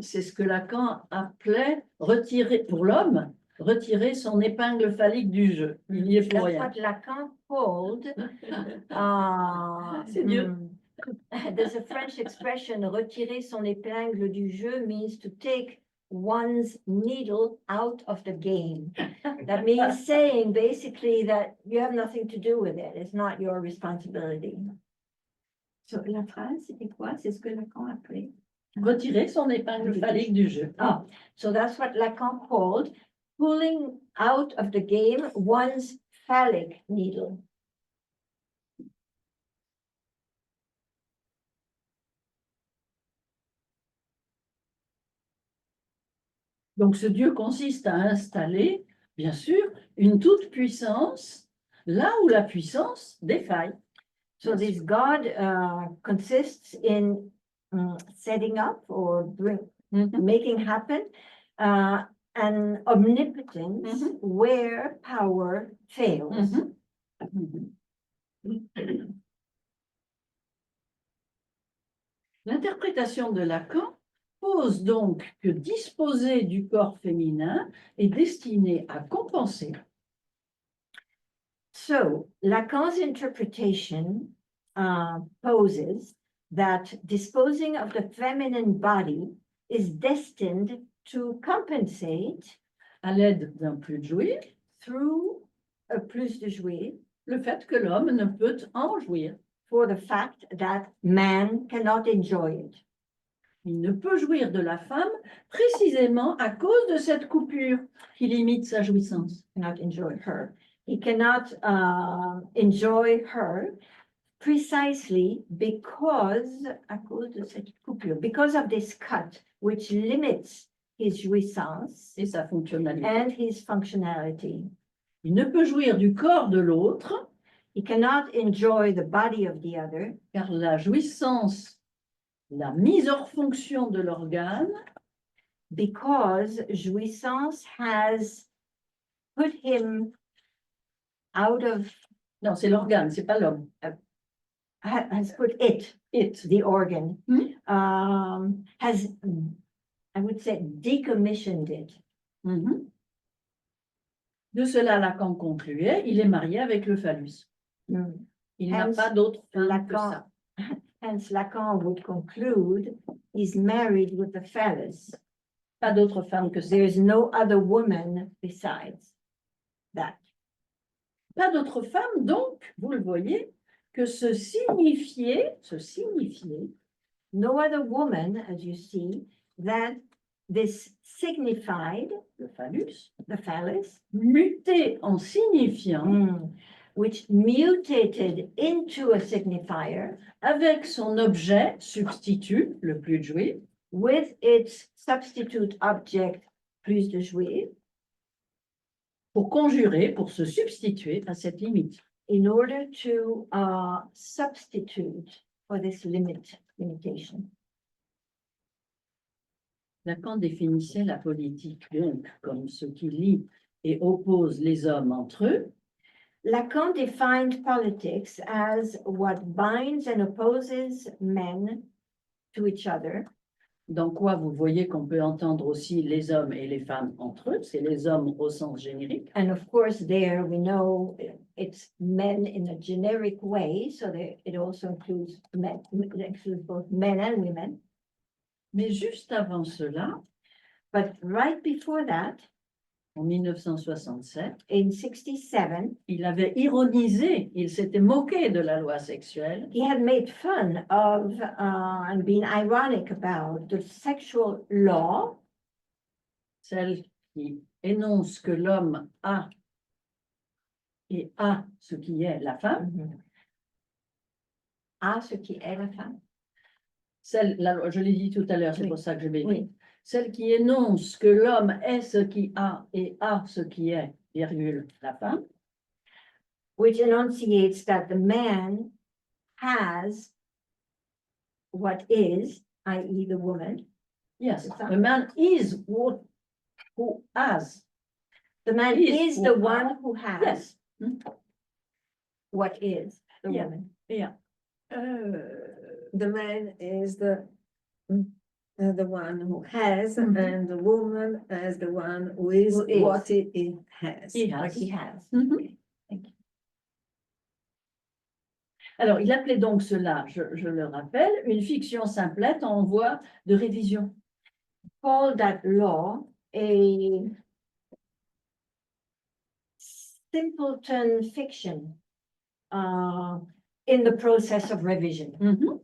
B: C'est ce que Lacan appelait retirer, pour l'homme, retirer son épingle phallique du jeu. Il y est pour
C: That's
B: rien.
C: what Lacan called,
B: C'est Dieu.
C: There's a French expression, retirer son épingle du jeu means to take one's needle out of the game. That means saying basically that you have nothing to do with it. It's not your responsibility. So, la phrase, c'était quoi? C'est ce que Lacan appelait.
B: Retirer son épingle phallique du jeu.
C: Oh, so that's what Lacan called pulling out of the game one's phallic needle.
B: Donc ce Dieu consiste à installer, bien sûr, une toute-puissance là où la puissance défaille.
C: So this God consists in setting up or making happen an omnipotence where power fails.
B: L'interprétation de Lacan pose donc que disposer du corps féminin est destiné à compenser.
C: So Lacan's interpretation poses that disposing of the feminine body is destined to compensate
B: À l'aide d'un plus de jouir,
C: through a plus de jouir
B: le fait que l'homme ne peut en jouir.
C: for the fact that man cannot enjoy it.
B: Il ne peut jouir de la femme précisément à cause de cette coupure qui limite sa jouissance.
C: Cannot enjoy her. He cannot enjoy her precisely because, à cause de cette coupure, because of this cut, which limits his jouissance
B: Et sa fonctionnalité.
C: and his functionality.
B: Il ne peut jouir du corps de l'autre
C: He cannot enjoy the body of the other
B: car la jouissance, la mise hors fonction de l'organe
C: because jouissance has put him out of,
B: non, c'est l'organe, c'est pas l'homme.
C: has put it, the organ, has, I would say, decommissioned it.
B: De cela, Lacan concluait, il est marié avec le phallus. Il n'a
C: Hence,
B: pas d'autre femme que
C: Lacan,
B: ça.
C: hence Lacan would conclude he's married with the phallus.
B: Pas d'autre femme que ça.
C: There is no other woman besides that.
B: Pas d'autre femme, donc, vous le voyez, que ce signifier,
C: No other woman, as you see, that this signified,
B: le phallus,
C: the phallus,
B: muté en signifiant,
C: which mutated into a signifier
B: avec son objet substitut, le plus de jouir,
C: with its substitute object, plus de jouir,
B: pour conjurer, pour se substituer à cette limite.
C: in order to substitute for this limitation.
B: Lacan définissait la politique, donc, comme ce qui lie et oppose les hommes entre eux,
C: Lacan defined politics as what binds and opposes men to each other.
B: dans quoi vous voyez qu'on peut entendre aussi les hommes et les femmes entre eux, c'est les hommes au sens générique,
C: And of course, there we know it's men in a generic way, so there, it also includes men, it includes both men and women.
B: mais juste avant cela,
C: But right before that,
B: en 1967,
C: in 67,
B: il avait ironisé, il s'était moqué de la loi sexuelle,
C: he had made fun of and been ironic about the sexual law,
B: celle qui énonce que l'homme a et a ce qui est la femme,
C: à ce qui est la femme.
B: celle, je l'ai dit tout à l'heure, c'est
C: Oui.
B: pour ça que je vais
C: Oui.
B: celle qui énonce que l'homme est ce qui a et a ce qui est, virgule, la femme,
C: which enunciates that the man has what is, i.e. the woman.
B: yes,
C: C'est ça.
B: a man is what, who has,
C: The man
B: Is
C: is the
B: who
C: one
B: has.
C: who has
B: yes,
C: what is the
B: Yeah.
C: woman.
B: yeah.
A: The man is the one who has,
B: Mhm.
A: and the woman is the one who is
C: Who is.
A: what he has.
B: He
C: What
B: has.
C: he has.
B: Mhm.
C: Okay, thank you.
B: Alors, il appelait donc cela, je le rappelle, une fiction simplette en voie de révision.
C: Call that law a simpleton fiction in the process of revision.
B: Mhm.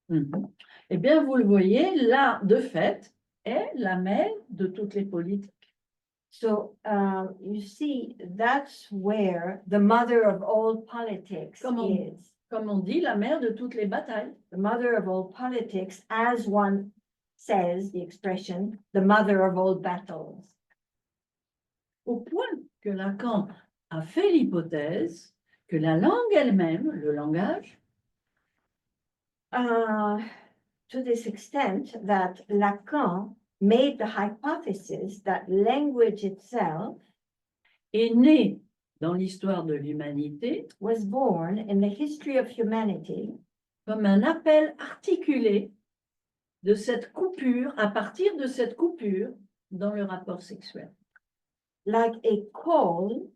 B: Mhm. Eh bien, vous le voyez, là, de fait, est la mère de toutes les politiques.
C: So you see, that's where the mother of all politics
B: Come on.
C: is.
B: Comme on dit, la mère de toutes les batailles.
C: The mother of all politics, as one says the expression, the mother of all battles.
B: Au point que Lacan a fait l'hypothèse que la langue elle-même, le langage,
C: To this extent that Lacan made the hypothesis that language itself
B: est née dans l'histoire de l'humanité
C: was born in the history of humanity
B: comme un appel articulé de cette coupure, à partir de cette coupure dans le rapport sexuel.
C: like a call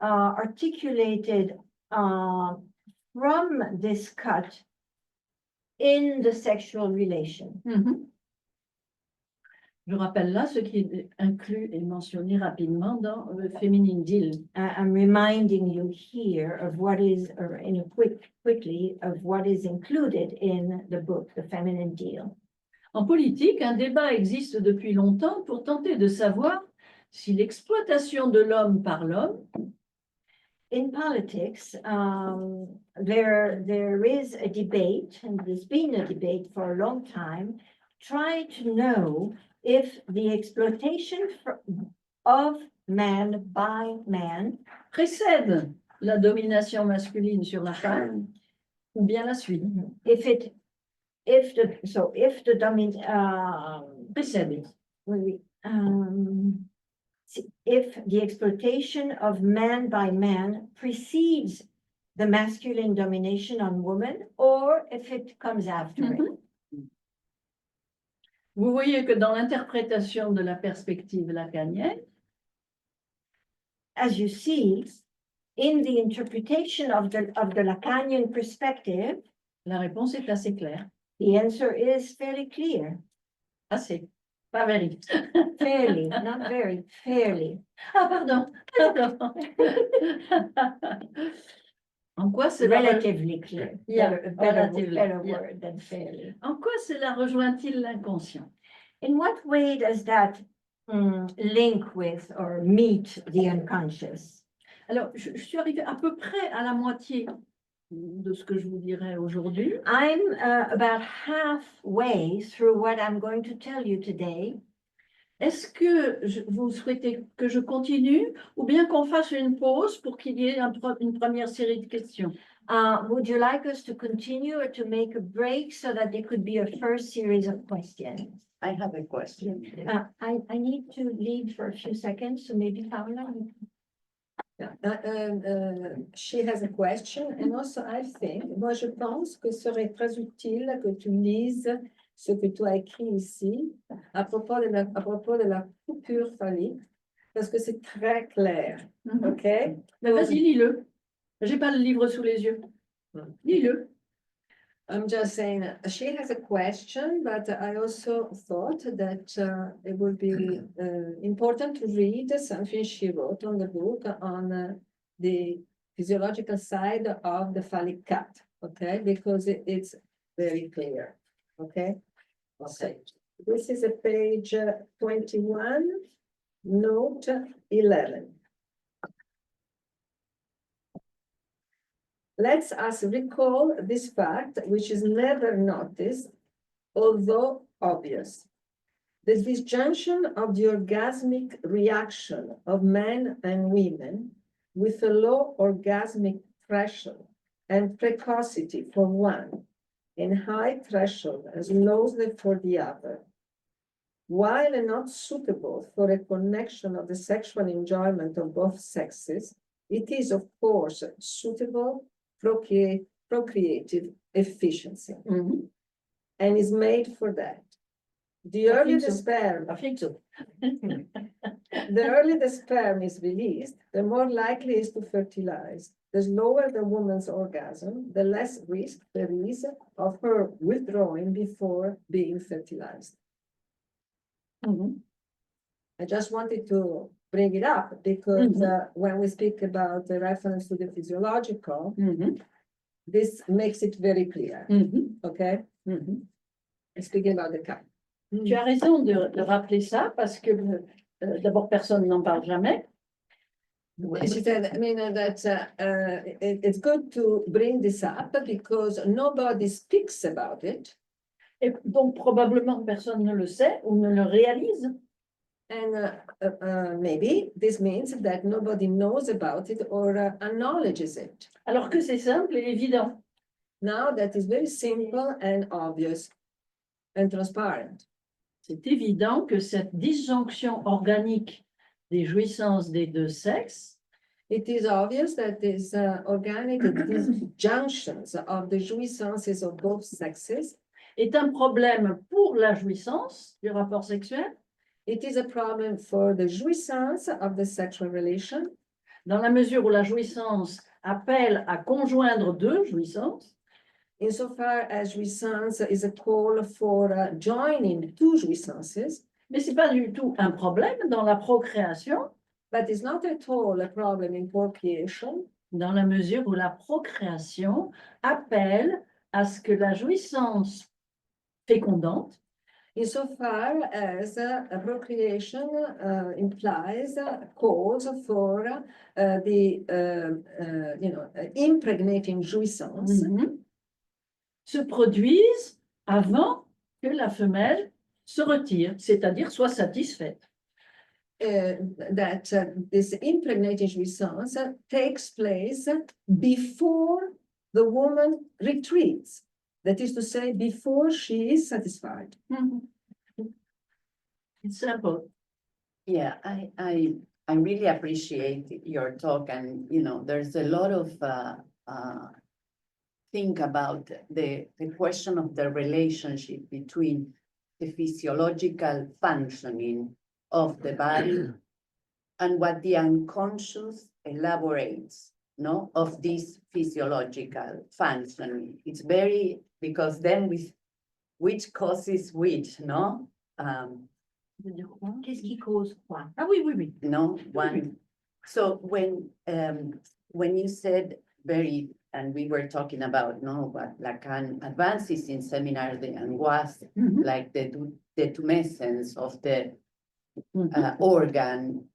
C: articulated from this cut in the sexual relation.
B: Mhm. Je rappelle là ce qui est inclus et mentionné rapidement dans le Feminine Deal.
C: I'm reminding you here of what is, or in a quickly, of what is included in the book, The Feminine Deal.
B: En politique, un débat existe depuis longtemps pour tenter de savoir si l'exploitation de l'homme par l'homme
C: In politics, there is a debate, and there's been a debate for a long time, trying to know if the exploitation of man by man
B: précède la domination masculine sur la femme ou bien la suite.
C: if the
B: Précède.
C: if the exploitation of man by man precedes the masculine domination on woman, or if it comes after it.
B: Mhm. Vous voyez que dans l'interprétation de la perspective lacanienne,
C: As you see, in the interpretation of the Lacanian perspective,
B: la réponse est assez claire.
C: the answer is fairly clear.
B: Assez. Pas very.
C: Fairly, not very, fairly.
B: Ah, pardon. En quoi cela
C: Relatively clear.
B: Yeah, relatively,
C: Better
B: yeah.
C: word than fairly.
B: En quoi cela rejoint-il l'inconscient?
C: In what way does that link with or meet the unconscious?
B: Alors, je suis arrivée à peu près à la moitié de ce que je vous dirai aujourd'hui.
C: I'm about halfway through what I'm going to tell you today.
B: Est-ce que vous souhaitez que je continue ou bien qu'on fasse une pause pour qu'il y ait une première série de questions?
C: Would you like us to continue or to make a break so that there could be a first series of questions?
A: I have a question.
C: I need to leave for a few seconds, so maybe Paola.
A: She has a question, and also I think, moi je pense que ce serait très utile que tu lises ce que tu as écrit ici à propos de la coupure phallique, parce que c'est très clair, ok?
B: Mais vas-y, lis-le. J'ai pas le livre sous les yeux. Lis-le.
A: I'm just saying, she has a question, but I also thought that it would be important to read something she wrote on the book on the physiological side of the phallic cut, okay? Because it's very clear, okay? Okay. This is a page 21, note 11. Let us recall this fact, which is never noticed, although obvious. The disjunction of the orgasmic reaction of men and women with a low orgasmic threshold and precocity for one and high threshold as lowly for the other, while not suitable for a connection of the sexual enjoyment of both sexes, it is of course suitable procreative efficiency and is made for that. The earlier the sperm,
B: I think so.
A: the earlier the sperm is released, the more likely it is to fertilize. The slower the woman's orgasm, the less risk there is of her withdrawing before being fertilized. I just wanted to bring it up because when we speak about the reference to the physiological, this makes it very clear. Okay? Speaking about the cup.
B: Tu as raison de rappeler ça parce que d'abord personne n'en parle jamais.
A: She said, I mean, that it's good to bring this up because nobody speaks about it.
B: Et donc probablement personne ne le sait ou ne le réalise.
A: And maybe this means that nobody knows about it or acknowledges it.
B: Alors que c'est simple et évident.
A: Now that is very simple and obvious and transparent.
B: C'est évident que cette disjonction organique des jouissances des deux sexes
A: It is obvious that these organic disjunctions of the jouissances of both sexes
B: est un problème pour la jouissance du rapport sexuel,
A: it is a problem for the jouissance of the sexual relation,
B: dans la mesure où la jouissance appelle à conjoindre deux jouissances,
A: insofar as jouissance is a call for joining two jouissances,
B: mais ce n'est pas du tout un problème dans la procréation,
A: but it's not at all a problem in procreation,
B: dans la mesure où la procréation appelle à ce que la jouissance fécondante
A: insofar as a procreation implies calls for the impregnating jouissance
B: se produise avant que la femelle se retire, c'est-à-dire soit satisfaite.
A: That this impregnating jouissance takes place before the woman retreats. That is to say, before she is satisfied.
B: It's simple.
D: Yeah, I really appreciate your talk, and there's a lot of think about the question of the relationship between the physiological functioning of the body and what the unconscious elaborates, of this physiological functioning. It's very, because then which causes which,
C: Qu'est-ce qui cause quoi?
B: Ah oui, oui, oui.
D: one. So when you said and we were talking about what Lacan advances in seminar and was like the tumescence of the organ,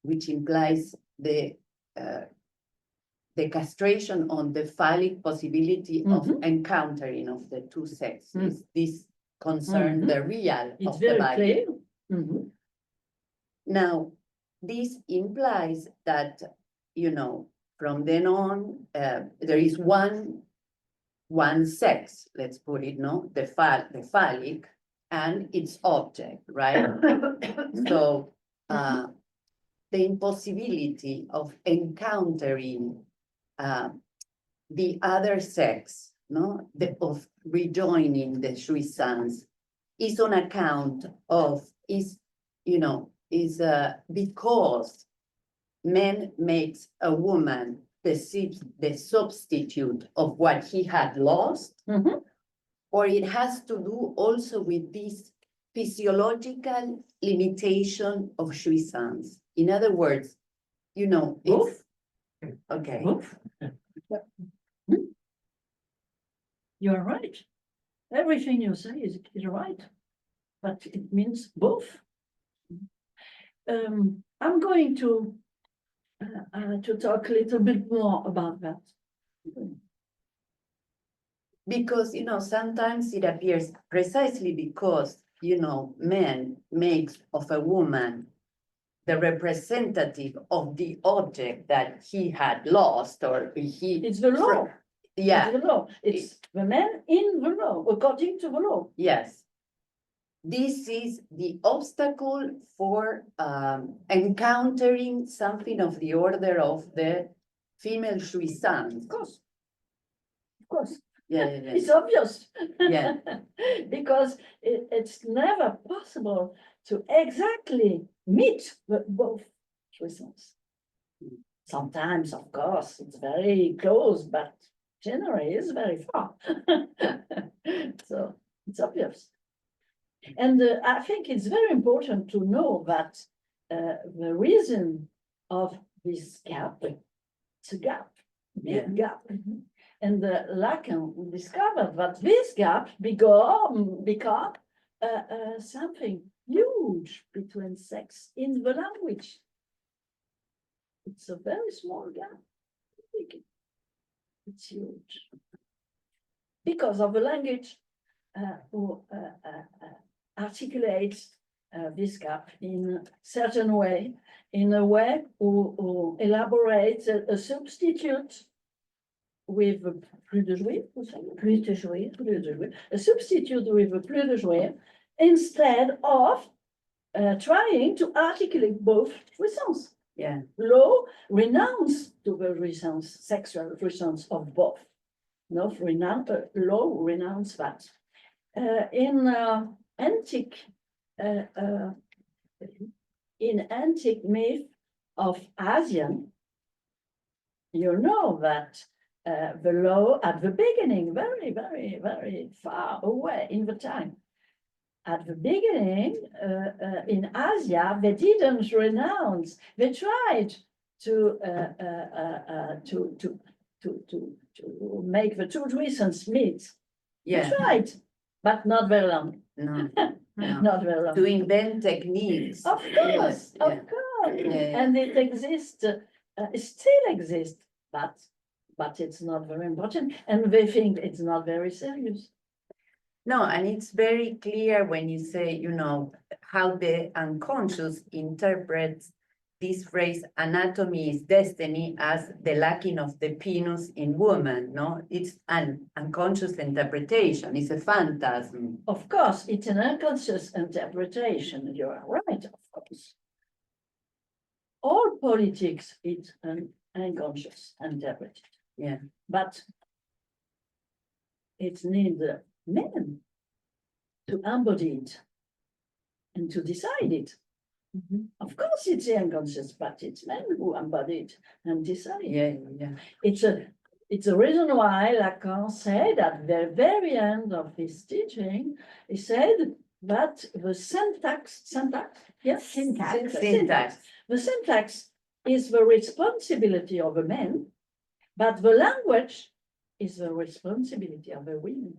D: which implies the castration on the phallic possibility of encountering of the two sexes. This concerns the real
B: It's
D: of the
B: very
D: body.
B: clear.
D: Now, this implies that, from then on, there is one sex, let's put it, the phallic, and its object, right? So, the impossibility of encountering the other sex, of rejoining the jouissance is on account of, because man makes a woman the substitute of what he had lost, or it has to do also with this physiological limitation of jouissance. In other words,
B: Both.
D: Okay.
B: Both. You're right. Everything you say is right, but it means both. I'm going to talk a little bit more about that.
D: Because, you know, sometimes it appears precisely because, you know, men makes of a woman the representative of the object that he had lost or he.
B: It's the law.
D: Yeah,
B: It's the law. It's the man in the law, according to the law.
D: yes. This is the obstacle for encountering something of the order of the female jouissance.
B: Of course. Of course.
D: Yeah,
B: It's obvious.
D: Yeah.
B: Because it's never possible to exactly meet both reasons. Sometimes, of course, it's very close, but generally it's very far. So it's obvious. And I think it's very important to know that the reason of this gap, it's a gap, big gap. And Lacan discovered that this gap become something huge between sex in the language. It's a very small gap. It's huge. Because of the language who articulates this gap in a certain way, in a way who elaborates a substitute with a plus de jouer, a substitute with a plus de jouer, instead of trying to articulate both reasons.
D: Yeah.
B: Law renounce to the reasons, sexual reasons of both. No, law renounce that. In antique myth of Asian, you know that the law at the beginning, very, very, very far away in the time, at the beginning in Asia, they didn't renounce. They tried to make the two reasons meet.
D: Yeah.
B: They tried, but not very long.
D: No, no.
B: Not very long.
D: To invent techniques.
B: Of course,
D: Yeah,
B: of
D: yeah.
B: course.
D: Yeah.
B: And it exists, it still exists, but it's not very important. And they think it's not very serious.
D: No, and it's very clear when you say, you know, how the unconscious interprets this phrase, anatomy is destiny, as the lacking of the penis in woman, no? It's an unconscious interpretation, it's a phantasm.
B: Of course, it's an unconscious interpretation. You are right, of course. All politics is an unconscious interpretation.
D: Yeah.
B: But it needs men to embody it and to decide it. Of course, it's the unconscious, but it's men who embody it and decide.
D: Yeah, yeah.
B: It's a reason why Lacan said at the very end of his teaching, he said that the syntax, yes,
D: Syntax.
B: the syntax is the responsibility of a man, but the language is the responsibility of a woman.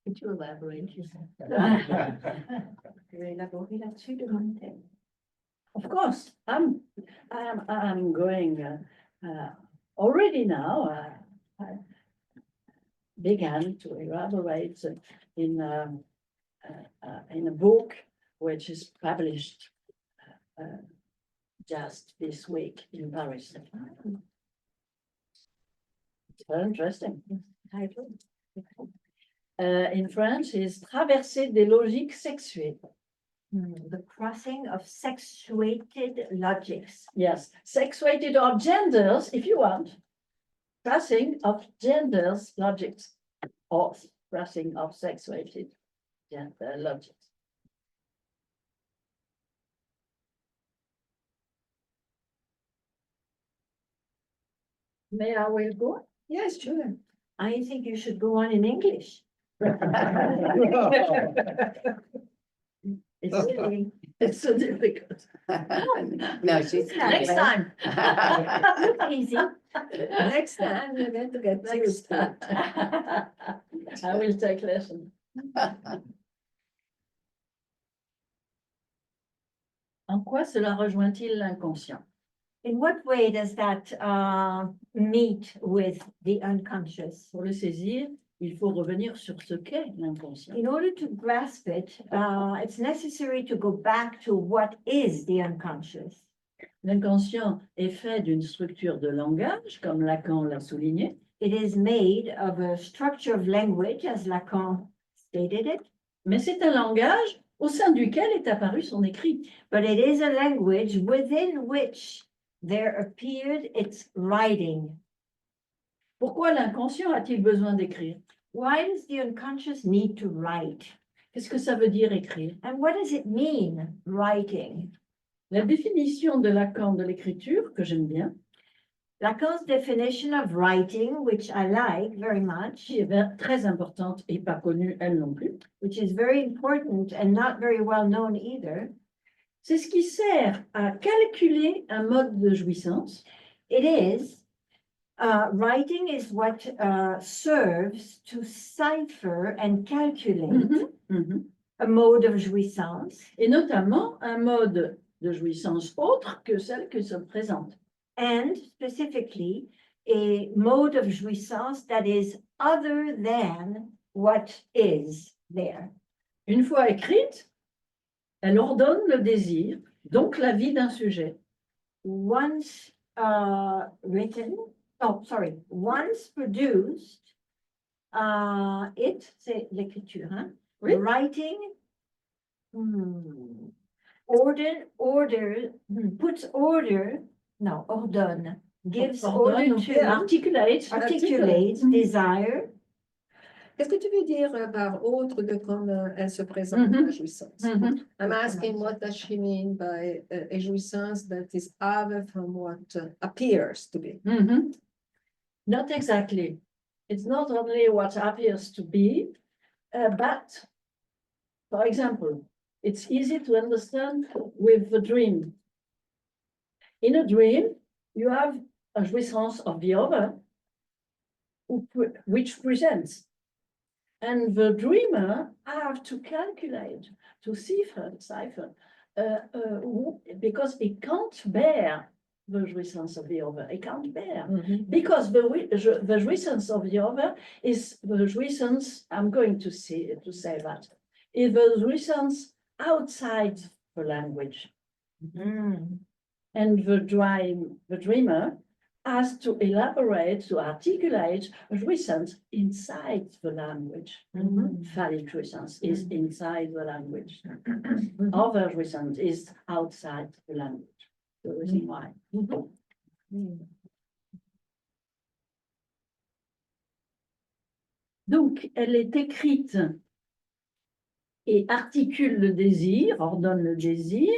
C: Could you elaborate?
B: Of course, I'm going already now. I began to elaborate in a book which is published just this week in Paris. It's very interesting. In French, is Traversée des logiques sexuées.
C: The crossing of sexuated logics.
B: Yes, sexuated or genders, if you want. Crossing of genders logics, or crossing of sexuated gender logics. May I will go?
A: Yes, sure.
C: I think you should go on in English.
B: It's really, it's so difficult.
D: No, she's.
B: Next time.
C: Look easy.
A: Next time you're going to get
B: Next
A: used to
B: time.
A: it.
B: I will take lesson. En quoi cela rejoint-il l'inconscient?
C: In what way does that meet with the unconscious?
B: Pour le saisir, il faut revenir sur ce qu'est l'inconscient.
C: In order to grasp it, it's necessary to go back to what is the unconscious.
B: L'inconscient est fait d'une structure de langage, comme Lacan l'a souligné,
C: It is made of a structure of language, as Lacan stated it,
B: mais c'est un langage au sein duquel est apparu son écrit.
C: but it is a language within which there appeared its writing.
B: Pourquoi l'inconscient a-t-il besoin d'écrire?
C: Why does the unconscious need to write?
B: Qu'est-ce que ça veut dire écrire?
C: And what does it mean, writing?
B: La définition de Lacan de l'écriture, que j'aime bien,
C: Lacan's definition of writing, which I like very much,
B: qui est très importante et pas connue elle non plus,
C: which is very important and not very well known either,
B: c'est ce qui sert à calculer un mode de jouissance
C: it is, writing is what serves to cipher and calculate a mode of jouissance,
B: et notamment un mode de jouissance autre que celle que se présente.
C: and specifically a mode of jouissance that is other than what is there.
B: Une fois écrite, elle ordonne le désir, donc la vie d'un sujet.
C: Once written, once produced, c'est l'écriture, hein?
B: Oui.
C: Writing, ordonne, gives
B: Ordonne,
C: order to,
B: articulate.
C: articulates desire.
A: Qu'est-ce que tu veux dire par autre que comme elle se présente la jouissance? I'm asking what does she mean by a jouissance that is other from what appears to be?
B: Not exactly. It's not only what appears to be, but, for example, it's easy to understand with the dream. In a dream, you have a jouissance of the other, which presents. And the dreamer have to calculate, to cipher, because he can't bear the jouissance of the other. He can't bear. Because the jouissance of the other is the jouissance, I'm going to say that, is the jouissance outside the language. And the dreamer has to elaborate, to articulate jouissance inside the language. Phallic jouissance is inside the language. Other jouissance is outside the language. The reason why. Donc, elle est écrite et articule le désir, ordonne le désir,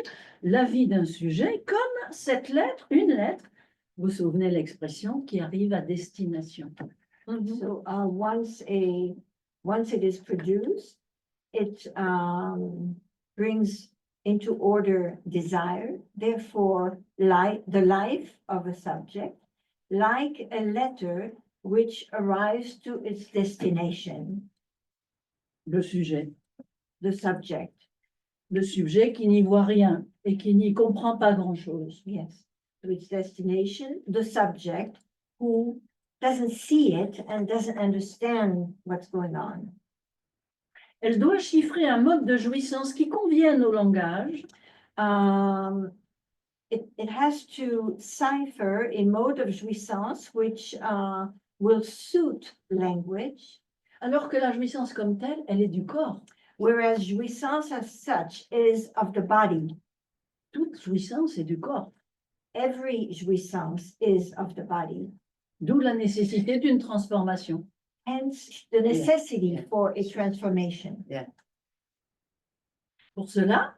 B: la vie d'un sujet, comme cette lettre, une lettre, vous vous souvenez l'expression, qui arrive à destination.
C: So once it is produced, it brings into order desire, therefore the life of a subject, like a letter which arrives to its destination,
B: Le sujet.
C: the subject.
B: Le sujet qui n'y voit rien et qui n'y comprend pas grand-chose.
C: Yes, to its destination, the subject who doesn't see it and doesn't understand what's going on.
B: Elle doit chiffrer un mode de jouissance qui convienne au langage,
C: It has to cipher a mode of jouissance which will suit language,
B: alors que la jouissance comme telle, elle est du corps.
C: whereas jouissance as such is of the body.
B: Toute jouissance est du corps.
C: Every jouissance is of the body.
B: D'où la nécessité d'une transformation.
C: Hence the necessity for a transformation.
B: Pour cela,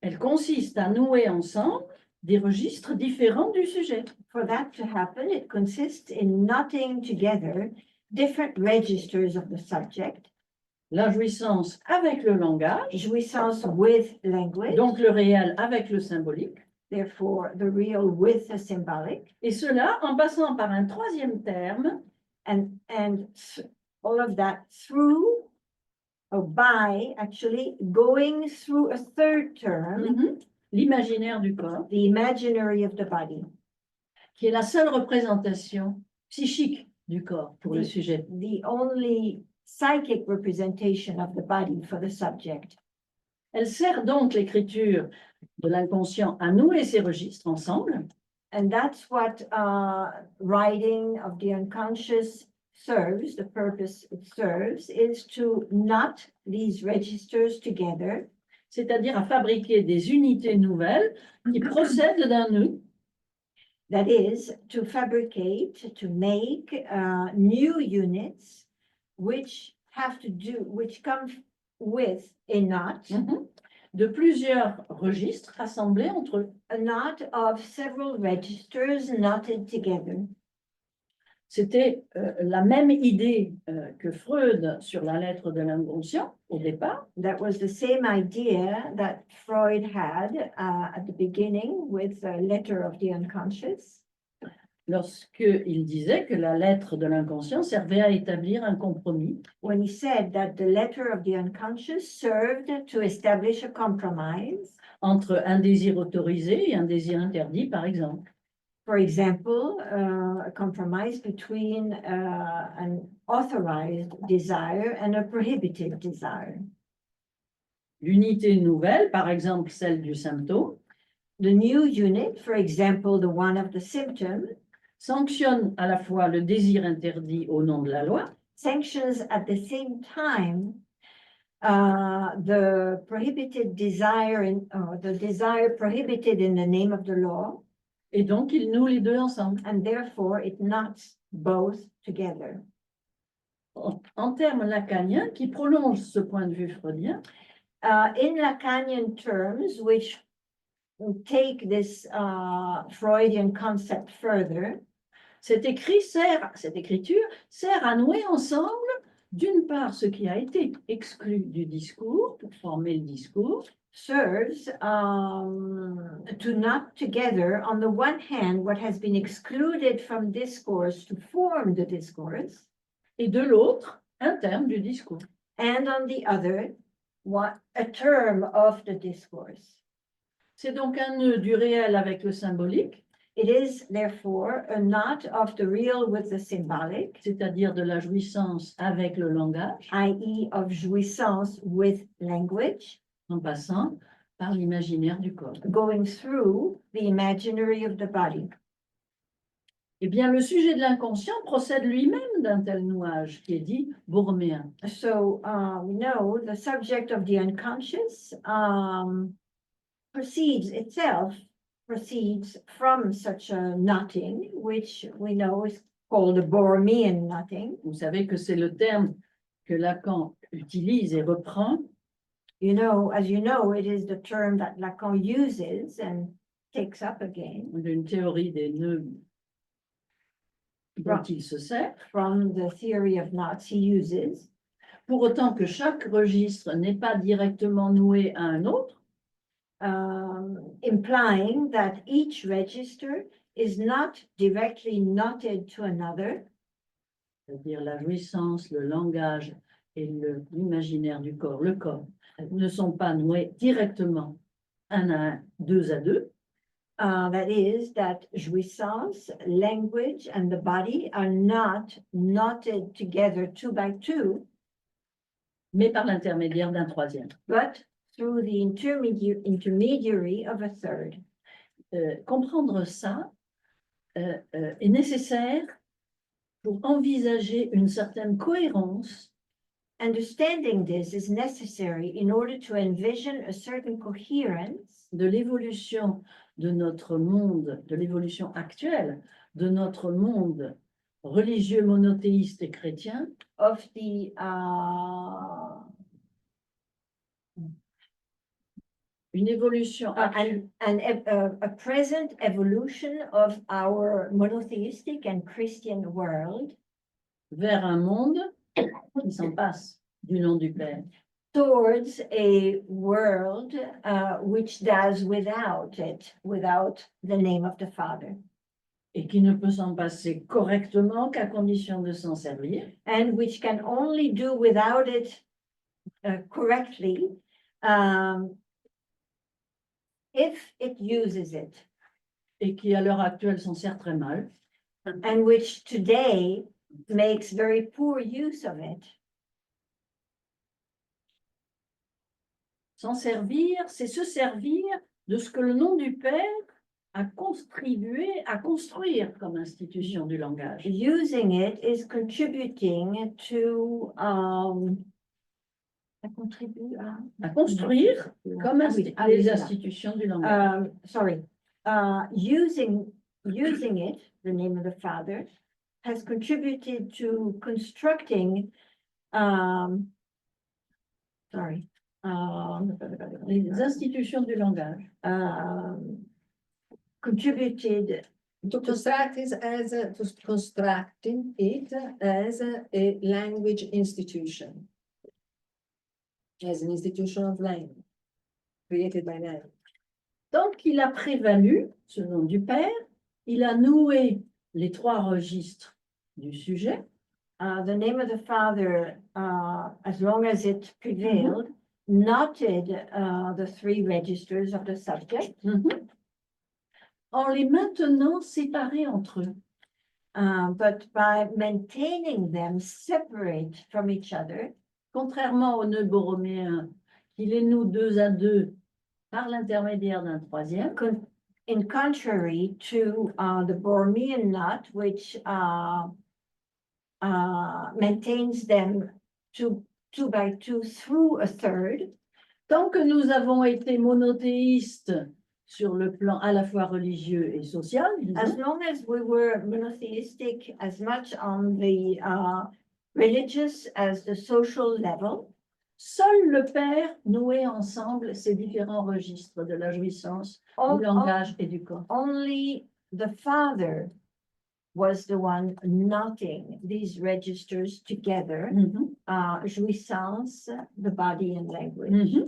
B: elle consiste à nouer ensemble des registres différents du sujet.
C: For that to happen, it consists in knotting together different registers of the subject,
B: La jouissance avec le langage,
C: jouissance with language,
B: donc le réel avec le symbolique,
C: therefore the real with the symbolic,
B: et cela en passant par un troisième terme,
C: and all of that through or by actually going through a third term,
B: l'imaginaire du corps,
C: the imaginary of the body.
B: qui est la seule représentation psychique du corps pour le sujet.
C: the only psychic representation of the body for the subject.
B: Elle sert donc l'écriture de l'inconscient à nouer ses registres ensemble,
C: And that's what writing of the unconscious serves, the purpose it serves is to knot these registers together,
B: c'est-à-dire à fabriquer des unités nouvelles qui procèdent d'un nœud,
C: that is, to fabricate, to make new units which come with a knot,
B: de plusieurs registres rassemblés entre eux.
C: a knot of several registers knotted together.
B: C'était la même idée que Freud sur la lettre de l'inconscient au départ,
C: That was the same idea that Freud had at the beginning with the letter of the unconscious,
B: lorsqu'il disait que la lettre de l'inconscient servait à établir un compromis
C: when he said that the letter of the unconscious served to establish a compromise.
B: entre un désir autorisé et un désir interdit, par exemple.
C: For example, a compromise between an authorized desire and a prohibited desire.
B: L'unité nouvelle, par exemple celle du symptôme,
C: The new unit, for example, the one of the symptom,
B: sanctionne à la fois le désir interdit au nom de la loi
C: sanctions at the same time the prohibited desire the desire prohibited in the name of the law,
B: et donc il noue les deux ensemble.
C: and therefore it knots both together.
B: En termes lacaniens, qui prolongent ce point de vue freudien,
C: In Lacanian terms, which take this Freudian concept further,
B: cette écriture sert à nouer ensemble, d'une part, ce qui a été exclu du discours pour former le discours,
C: serves to knot together, on the one hand, what has been excluded from discourse to form the discourse,
B: et de l'autre, un terme du discours.
C: and on the other, a term of the discourse.
B: C'est donc un nœud du réel avec le symbolique,
C: It is therefore a knot of the real with the symbolic,
B: c'est-à-dire de la jouissance avec le langage,
C: i.e. of jouissance with language,
B: en passant par l'imaginaire du corps.
C: going through the imaginary of the body.
B: Eh bien, le sujet de l'inconscient procède lui-même d'un tel nouage qui est dit bourméen.
C: So we know the subject of the unconscious proceeds from such a knotting, which we know is called a Borromean knotting.
B: Vous savez que c'est le terme que Lacan utilise et reprend
C: You know, as you know, it is the term that Lacan uses and takes up again
B: d'une théorie des nœuds dont il se sert,
C: from the theory of knots he uses,
B: pour autant que chaque registre n'est pas directement noué à un autre,
C: implying that each register is not directly knotted to another,
B: c'est-à-dire la jouissance, le langage et l'imaginaire du corps, le corps, ne sont pas noués directement un à un, deux à deux,
C: that is, that jouissance, language, and the body are not knotted together two by two,
B: mais par l'intermédiaire d'un troisième.
C: but through the intermediary of a third.
B: Comprendre ça est nécessaire pour envisager une certaine cohérence
C: Understanding this is necessary in order to envision a certain coherence
B: de l'évolution de notre monde, de l'évolution actuelle de notre monde religieux monothéiste et chrétien,
C: of the
B: une évolution actuelle
C: a present evolution of our monotheistic and Christian world
B: vers un monde qui s'en passe du nom du Père.
C: towards a world which does without the name of the Father,
B: Et qui ne peut s'en passer correctement qu'à condition de s'en servir,
C: and which can only do without it correctly if it uses it.
B: et qui à l'heure actuelle s'en sert très mal.
C: and which today makes very poor use of it.
B: S'en servir, c'est se servir de ce que le nom du Père a contribué à construire comme institution du langage.
C: Using it is contributing to, ça contribue
B: À construire comme
C: Ah oui,
B: les
C: c'est là.
B: institutions du langage.
C: Sorry, using it, the name of the Father, has contributed to constructing, sorry,
B: Les institutions du langage.
C: contributed
A: To construct it as to constructing it as a language institution. As an institution of language created by man.
B: Tant qu'il a prévalu, ce nom du Père, il a noué les trois registres du sujet.
C: the name of the Father, as long as it prevailed, knotted the three registers of the subject,
B: En les maintenant séparés entre eux.
C: but by maintaining them separate from each other,
B: Contrairement au nœud borroméen, qui les noue deux à deux par l'intermédiaire d'un troisième,
C: in contrary to the Borromean knot, which maintains them two by two through a third.
B: tant que nous avons été monothéistes sur le plan à la fois religieux et social,
C: As long as we were monotheistic as much on the religious as the social level,
B: seul le Père nouait ensemble ces différents registres de la jouissance, du langage et du corps.
C: only the Father was the one knotting these registers together, jouissance, the body and language.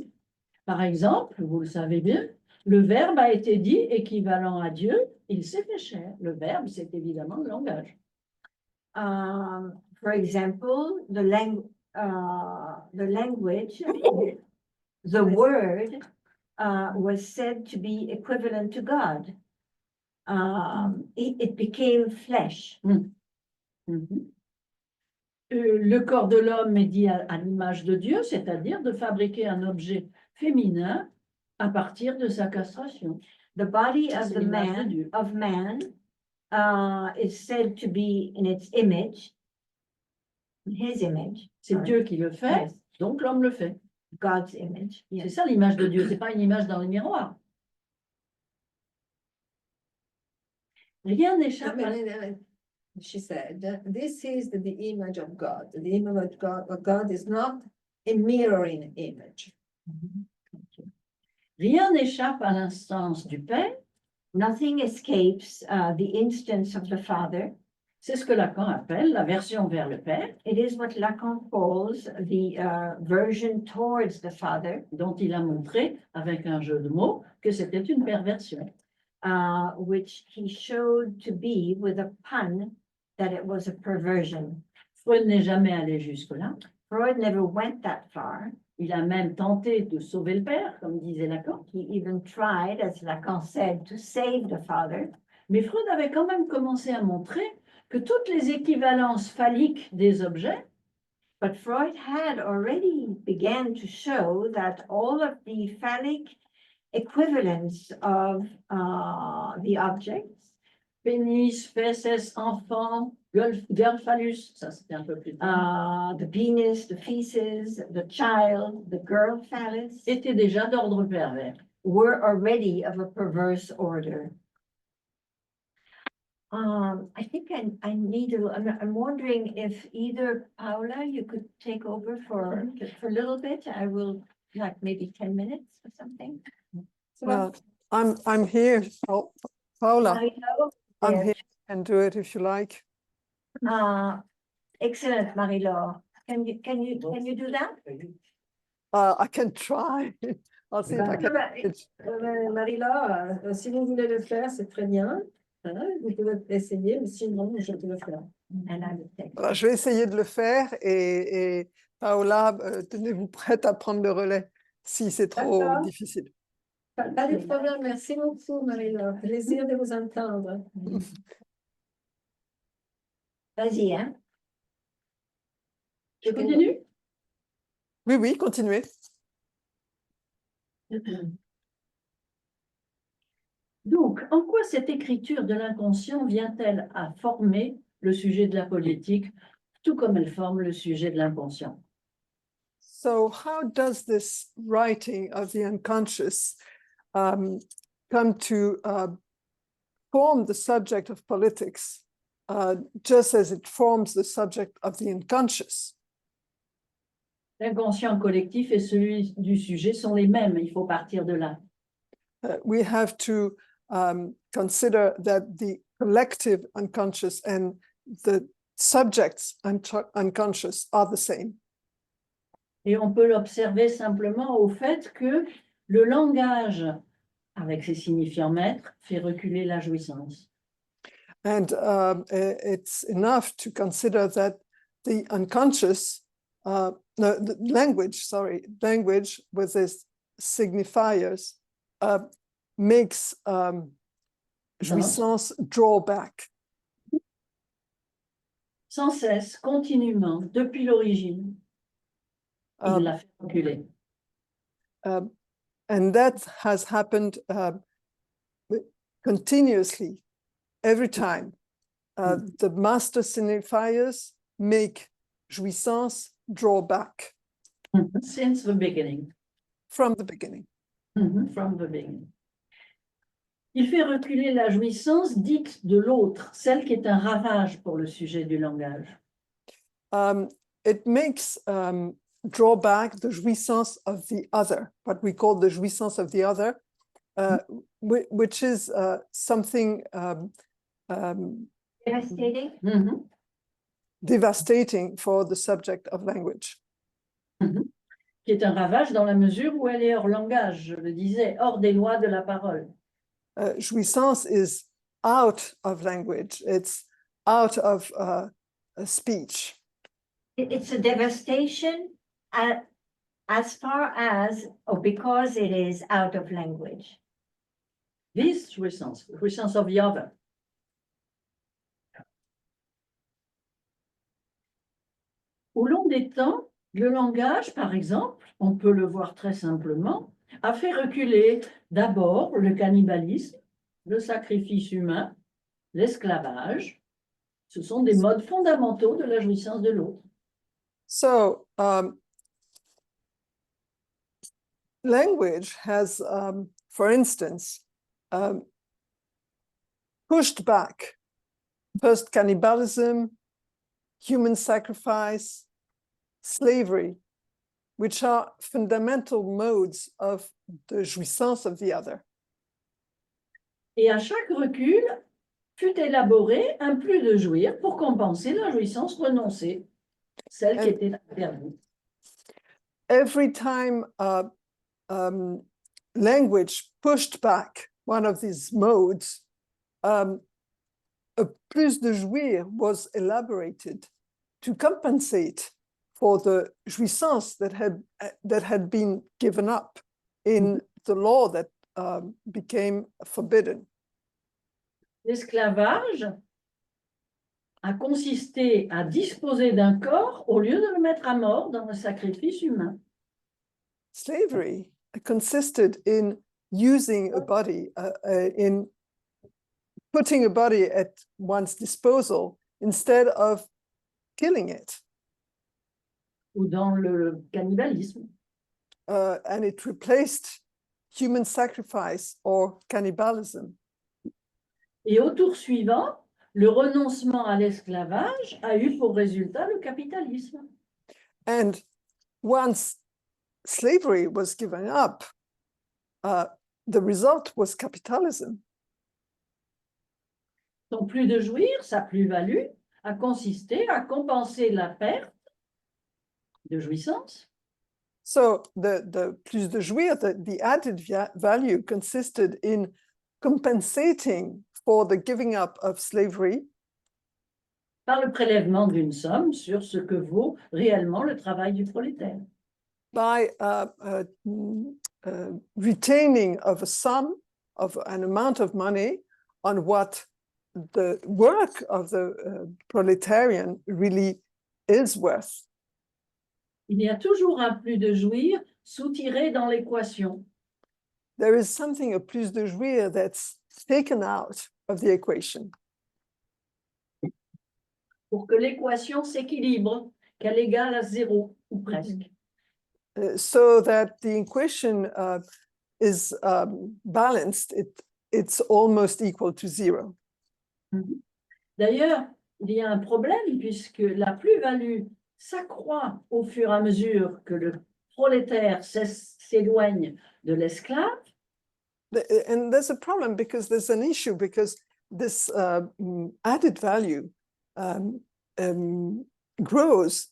B: Par exemple, vous le savez bien, le Verbe a été dit équivalent à Dieu, il s'est fait chair. Le Verbe, c'est évidemment le langage.
C: For example, the language, the word was said to be equivalent to God. It became flesh.
B: Le corps de l'homme est dit à l'image de Dieu, c'est-à-dire de fabriquer un objet féminin à partir de sa castration.
C: The body
B: Ça,
C: of
B: c'est
C: the
B: l'image de Dieu.
C: man is said to be in its image, his image.
B: C'est
C: sorry.
B: Dieu qui le fait,
C: Yes,
B: donc l'homme le fait.
C: God's image.
B: C'est
C: Yes.
B: ça l'image de Dieu, c'est pas une image dans le miroir. Rien n'échappe à...
A: She said, this is the image of God. The image of God is not a mirroring image.
B: Rien n'échappe à l'instance du Père.
C: Nothing escapes the instance of the Father.
B: C'est ce que Lacan appelle la version vers le Père,
C: It is what Lacan calls the version towards the Father,
B: dont il a montré, avec un jeu de mots, que c'était une perversion.
C: which he showed to be, with a pun, that it was a perversion.
B: Freud n'est jamais allé jusque-là.
C: Freud never went that far.
B: Il a même tenté de sauver le Père, comme disait Lacan.
C: He even tried, as Lacan said, to save the Father.
B: Mais Freud avait quand même commencé à montrer que toutes les équivalences phalliques des objets
C: But Freud had already began to show that all of the phallic equivalents of the objects,
B: pénis, fesses, enfant, gueule, phallus, ça c'était un peu plus tard,
C: the penis, the feces, the child, the girl phallus,
B: étaient déjà d'ordre pervers.
C: were already of a perverse order. I think I need to, I'm wondering if either Paula, you could take over for a little bit. I will, like maybe 10 minutes or something.
E: Well, I'm here, Paula.
C: Marie-Laure?
E: I'm
C: Yes.
E: here. And do it if you like.
C: Excellent, Marie-Laure. Can you do that?
E: I can try. I'll see if I can.
A: Marie-Laure, si vous voulez le faire, c'est très bien. Vous pouvez essayer, mais sinon, je peux le faire.
C: And I will take.
E: Alors, je vais essayer de le faire et Paola, tenez-vous prête à prendre le relais si c'est trop
A: D'accord.
E: difficile.
A: Pas de problème, merci beaucoup, Marie-Laure. Plaisir de vous entendre.
C: Vas-y, hein.
B: Je continue?
E: Oui, oui, continuez.
B: Donc, en quoi cette écriture de l'inconscient vient-elle à former le sujet de la politique, tout comme elle forme le sujet de l'inconscient?
E: So how does this writing of the unconscious come to form the subject of politics, just as it forms the subject of the unconscious?
B: L'inconscient collectif et celui du sujet sont les mêmes, il faut partir de là.
E: We have to consider that the collective unconscious and the subject's unconscious are the same.
B: Et on peut l'observer simplement au fait que le langage, avec ses signifiants maîtres, fait reculer la jouissance.
E: And it's enough to consider that the unconscious, no, the language with its signifiers makes jouissance draw back.
B: Sans cesse, continuellement, depuis l'origine, il l'a fait reculer.
E: And that has happened continuously, every time. The master signifiers make jouissance draw back
B: Since the beginning.
E: from the beginning.
B: From the beginning. Il fait reculer la jouissance dite de l'autre, celle qui est un ravage pour le sujet du langage.
E: It makes draw back the jouissance of the other, what we call the jouissance of the other, which is something
C: Devastating.
E: devastating for the subject of language.
B: Qui est un ravage dans la mesure où elle est hors langage, je le disais, hors des lois de la parole.
E: Jouissance is out of language, it's out of speech.
C: It's a devastation as far as, or because it is out of language.
B: This jouissance, jouissance of the other. Au long des temps, le langage, par exemple, on peut le voir très simplement, a fait reculer d'abord le cannibalisme, le sacrifice humain, l'esclavage. Ce sont des modes fondamentaux de la jouissance de l'autre.
E: So language has, for instance, pushed back first cannibalism, human sacrifice, slavery, which are fundamental modes of the jouissance of the other.
B: Et à chaque recul, fut élaboré un plus de jouir pour compenser la jouissance renoncée, celle qui était interdite.
E: Every time language pushed back one of these modes, a plus de jouir was elaborated to compensate for the jouissance that had been given up in the law that became forbidden.
B: L'esclavage a consisté à disposer d'un corps au lieu de le mettre à mort dans le sacrifice humain.
E: Slavery consisted in using a body, in putting a body at one's disposal instead of killing it.
B: Ou dans le cannibalisme.
E: And it replaced human sacrifice or cannibalism.
B: Et au tour suivant, le renoncement à l'esclavage a eu pour résultat le capitalisme.
E: And once slavery was given up, the result was capitalism.
B: Son plus de jouir, sa plus-value, a consisté à compenser la perte de jouissance.
E: So the plus de jouir, the added value consisted in compensating for the giving up of slavery
B: Par le prélèvement d'une somme sur ce que vaut réellement le travail du prolétaire.
E: by retaining of a sum of an amount of money on what the work of the proletarian really is worth.
B: Il y a toujours un plus de jouir soutiré dans l'équation.
E: There is something, a plus de jouir, that's taken out of the equation
B: Pour que l'équation s'équilibre, qu'elle égale à 0 ou presque.
E: so that the equation is balanced. It's almost equal to 0.
B: D'ailleurs, il y a un problème puisque la plus-value s'accroît au fur et à mesure que le prolétaire s'éloigne de l'esclave.
E: And there's a problem because there's an issue because this added value grows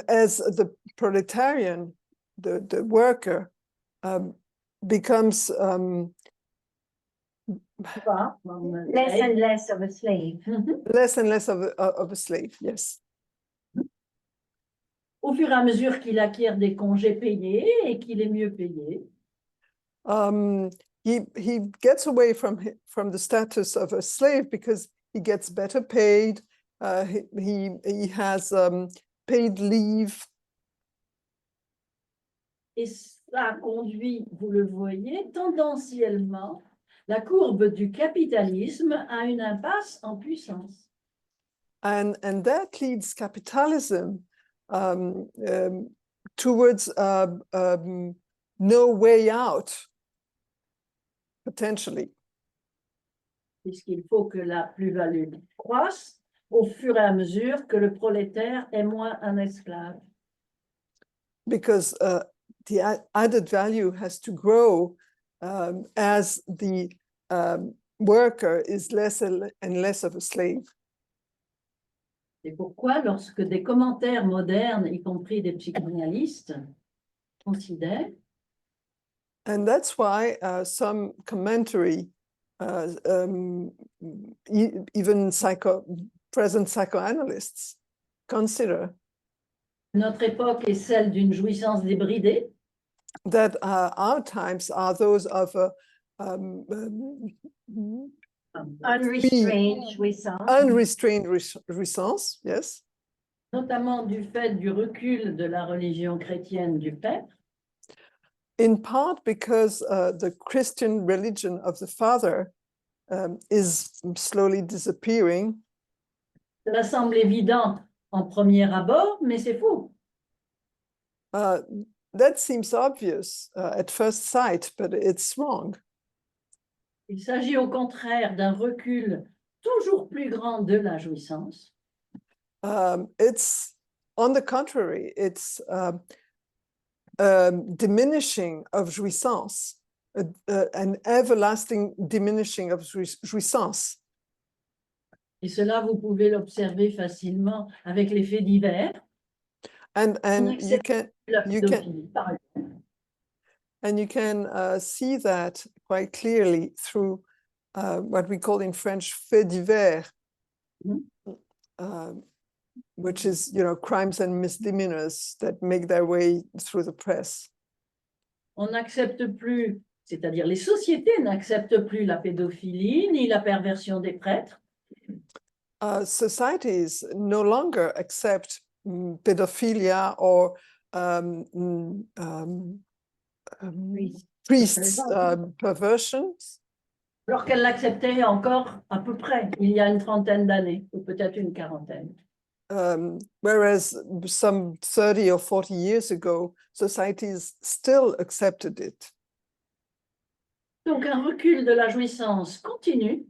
E: as the proletarian, the worker, becomes
C: Less and less of a slave.
E: less and less of a slave, yes.
B: Au fur et à mesure qu'il acquiert des congés payés et qu'il est mieux payé.
E: He gets away from the status of a slave because he gets better paid. He has paid leave.
B: Et ça conduit, vous le voyez, tendanciellement, la courbe du capitalisme à une impasse en puissance.
E: And that leads capitalism towards no way out, potentially.
B: Puisqu'il faut que la plus-value croisse au fur et à mesure que le prolétaire est moins un esclave.
E: Because the added value has to grow as the worker is less and less of a slave.
B: C'est pourquoi, lorsque des commentaires modernes, y compris des psychanalystes, considèrent
E: And that's why some commentary, even present psychoanalysts, consider
B: notre époque est celle d'une jouissance débridée,
E: that our times are those of
C: Unrestrained jouissance.
E: unrestrained jouissance, yes,
B: notamment du fait du recul de la religion chrétienne du Père,
E: in part because the Christian religion of the Father is slowly disappearing.
B: cela semble évident en premier abord, mais c'est faux.
E: That seems obvious at first sight, but it's wrong.
B: Il s'agit au contraire d'un recul toujours plus grand de la jouissance,
E: It's on the contrary, it's diminishing of jouissance, an everlasting diminishing of jouissance.
B: et cela vous pouvez l'observer facilement avec les faits divers.
E: And you
B: accepte
E: can
B: La
E: You can-
B: pédophilie, par exemple.
E: and you can see that quite clearly through what we call in French faits divers, which is, crimes and misdemeanors that make their way through the press.
B: On n'accepte plus, c'est-à-dire les sociétés n'acceptent plus la pédophilie ni la perversion des prêtres.
E: Societies no longer accept pedophilia or priests perversions,
B: Alors qu'elle l'acceptait encore à peu près il y a une trentaine d'années, ou peut-être une quarantaine.
E: whereas some 30 or 40 years ago, societies still accepted it.
B: Donc un recul de la jouissance continue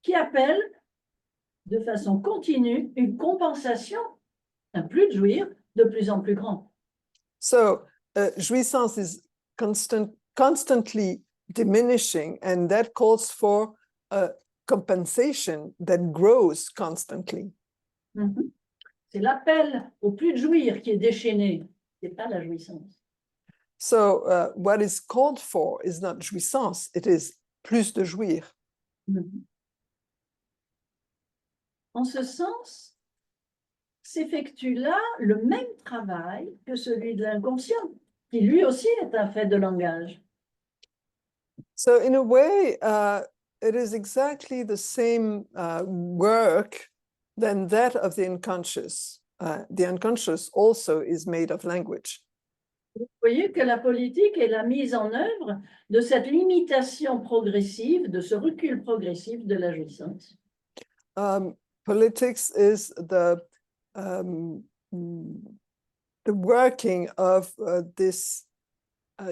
B: qui appelle de façon continue une compensation, un plus de jouir de plus en plus grand.
E: So jouissance is constantly diminishing, and that calls for a compensation that grows constantly.
B: C'est l'appel au plus de jouir qui est déchaîné, ce n'est pas la jouissance.
E: So what is called for is not jouissance, it is plus de jouir.
B: En ce sens, s'effectue là le même travail que celui de l'inconscient, qui lui aussi est un fait de langage.
E: So in a way, it is exactly the same work than that of the unconscious. The unconscious also is made of language.
B: Vous voyez que la politique est la mise en œuvre de cette limitation progressive, de ce recul progressif de la jouissance.
E: Politics is the working of this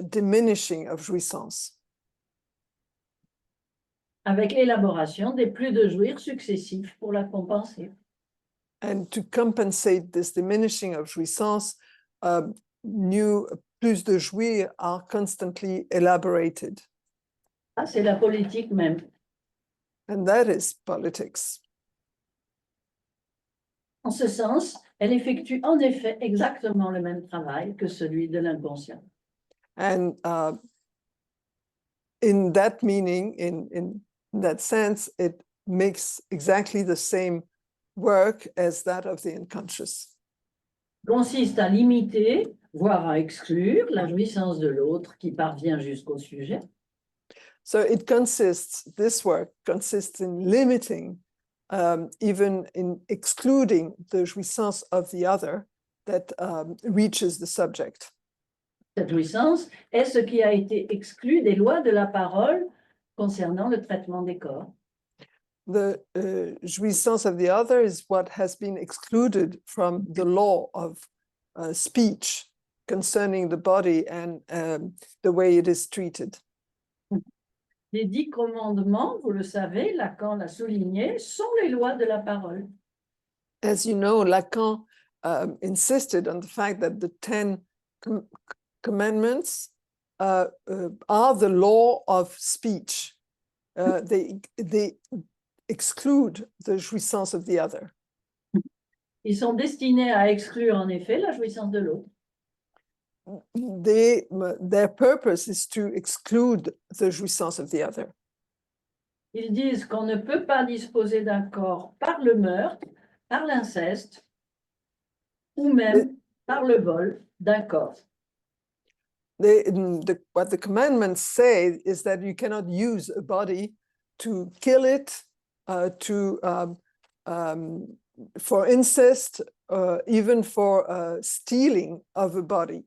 E: diminishing of jouissance,
B: Avec l'élaboration des plus de jouir successifs pour la compenser.
E: and to compensate this diminishing of jouissance, new plus de jouir are constantly elaborated,
B: Ça, c'est la politique même.
E: and that is politics.
B: En ce sens, elle effectue en effet exactement le même travail que celui de l'inconscient.
E: And in that meaning, in that sense, it makes exactly the same work as that of the unconscious.
B: Consiste à limiter, voire à exclure la jouissance de l'autre qui parvient jusqu'au sujet,
E: So this work consists in limiting, even in excluding the jouissance of the other that reaches the subject.
B: Cette jouissance est ce qui a été exclu des lois de la parole concernant le traitement des corps.
E: The jouissance of the other is what has been excluded from the law of speech concerning the body and the way it is treated.
B: Les 10 commandements, vous le savez, Lacan l'a souligné, sont les lois de la parole.
E: As you know, Lacan insisted on the fact that the 10 commandments are the law of speech. They exclude the jouissance of the other.
B: Ils sont destinés à exclure en effet la jouissance de l'autre.
E: Their purpose is to exclude the jouissance of the other.
B: Ils disent qu'on ne peut pas disposer d'un corps par le meurtre, par l'inceste, ou même par le vol d'un corps.
E: What the commandments say is that you cannot use a body to kill it, for incest, even for stealing of a body.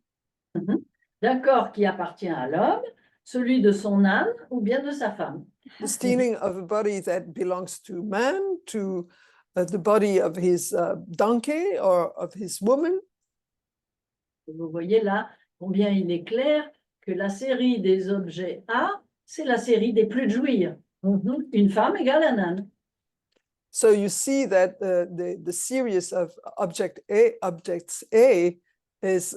B: D'un corps qui appartient à l'homme, celui de son âme ou bien de sa femme.
E: The stealing of a body that belongs to man, to the body of his donkey or of his woman.
B: Vous voyez là combien il est clair que la série des objets A, c'est la série des plus de jouir. Une femme égale un âne.
E: So you see that the series of objects A is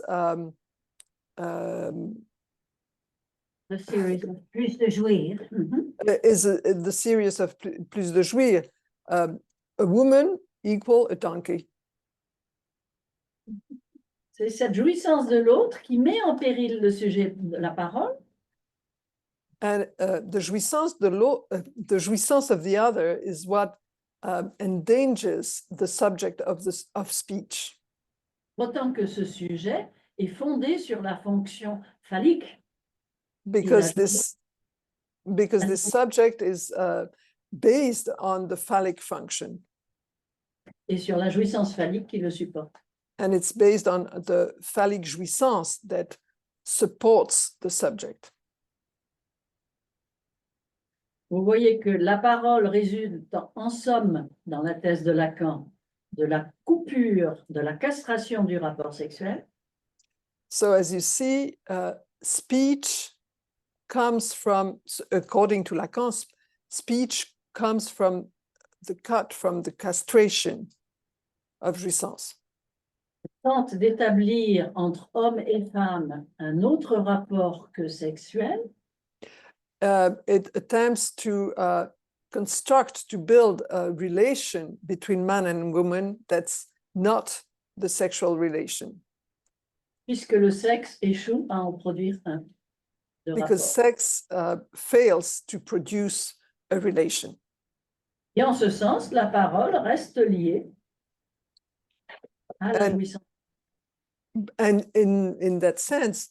C: The series of plus de jouir.
E: the series of plus de jouir. A woman equal a donkey.
B: C'est cette jouissance de l'autre qui met en péril le sujet de la parole.
E: And the jouissance of the other is what endangers the subject of speech.
B: Autant que ce sujet est fondé sur la fonction phallique.
E: Because this subject is based on the phallic function.
B: Et sur la jouissance phallique qui le supporte.
E: And it's based on the phallic jouissance that supports the subject.
B: Vous voyez que la parole résulte en somme, dans la thèse de Lacan, de la coupure, de la castration du rapport sexuel.
E: So as you see, speech comes from, according to Lacan, speech comes from the castration of jouissance.
B: Tente d'établir entre hommes et femmes un autre rapport que sexuel.
E: It attempts to to build a relation between man and woman that's not the sexual relation.
B: Puisque le sexe échoue à en produire un.
E: Because sex fails to produce a relation.
B: Et en ce sens, la parole reste liée Ah, la
E: And-
B: jouissance.
E: And in that sense,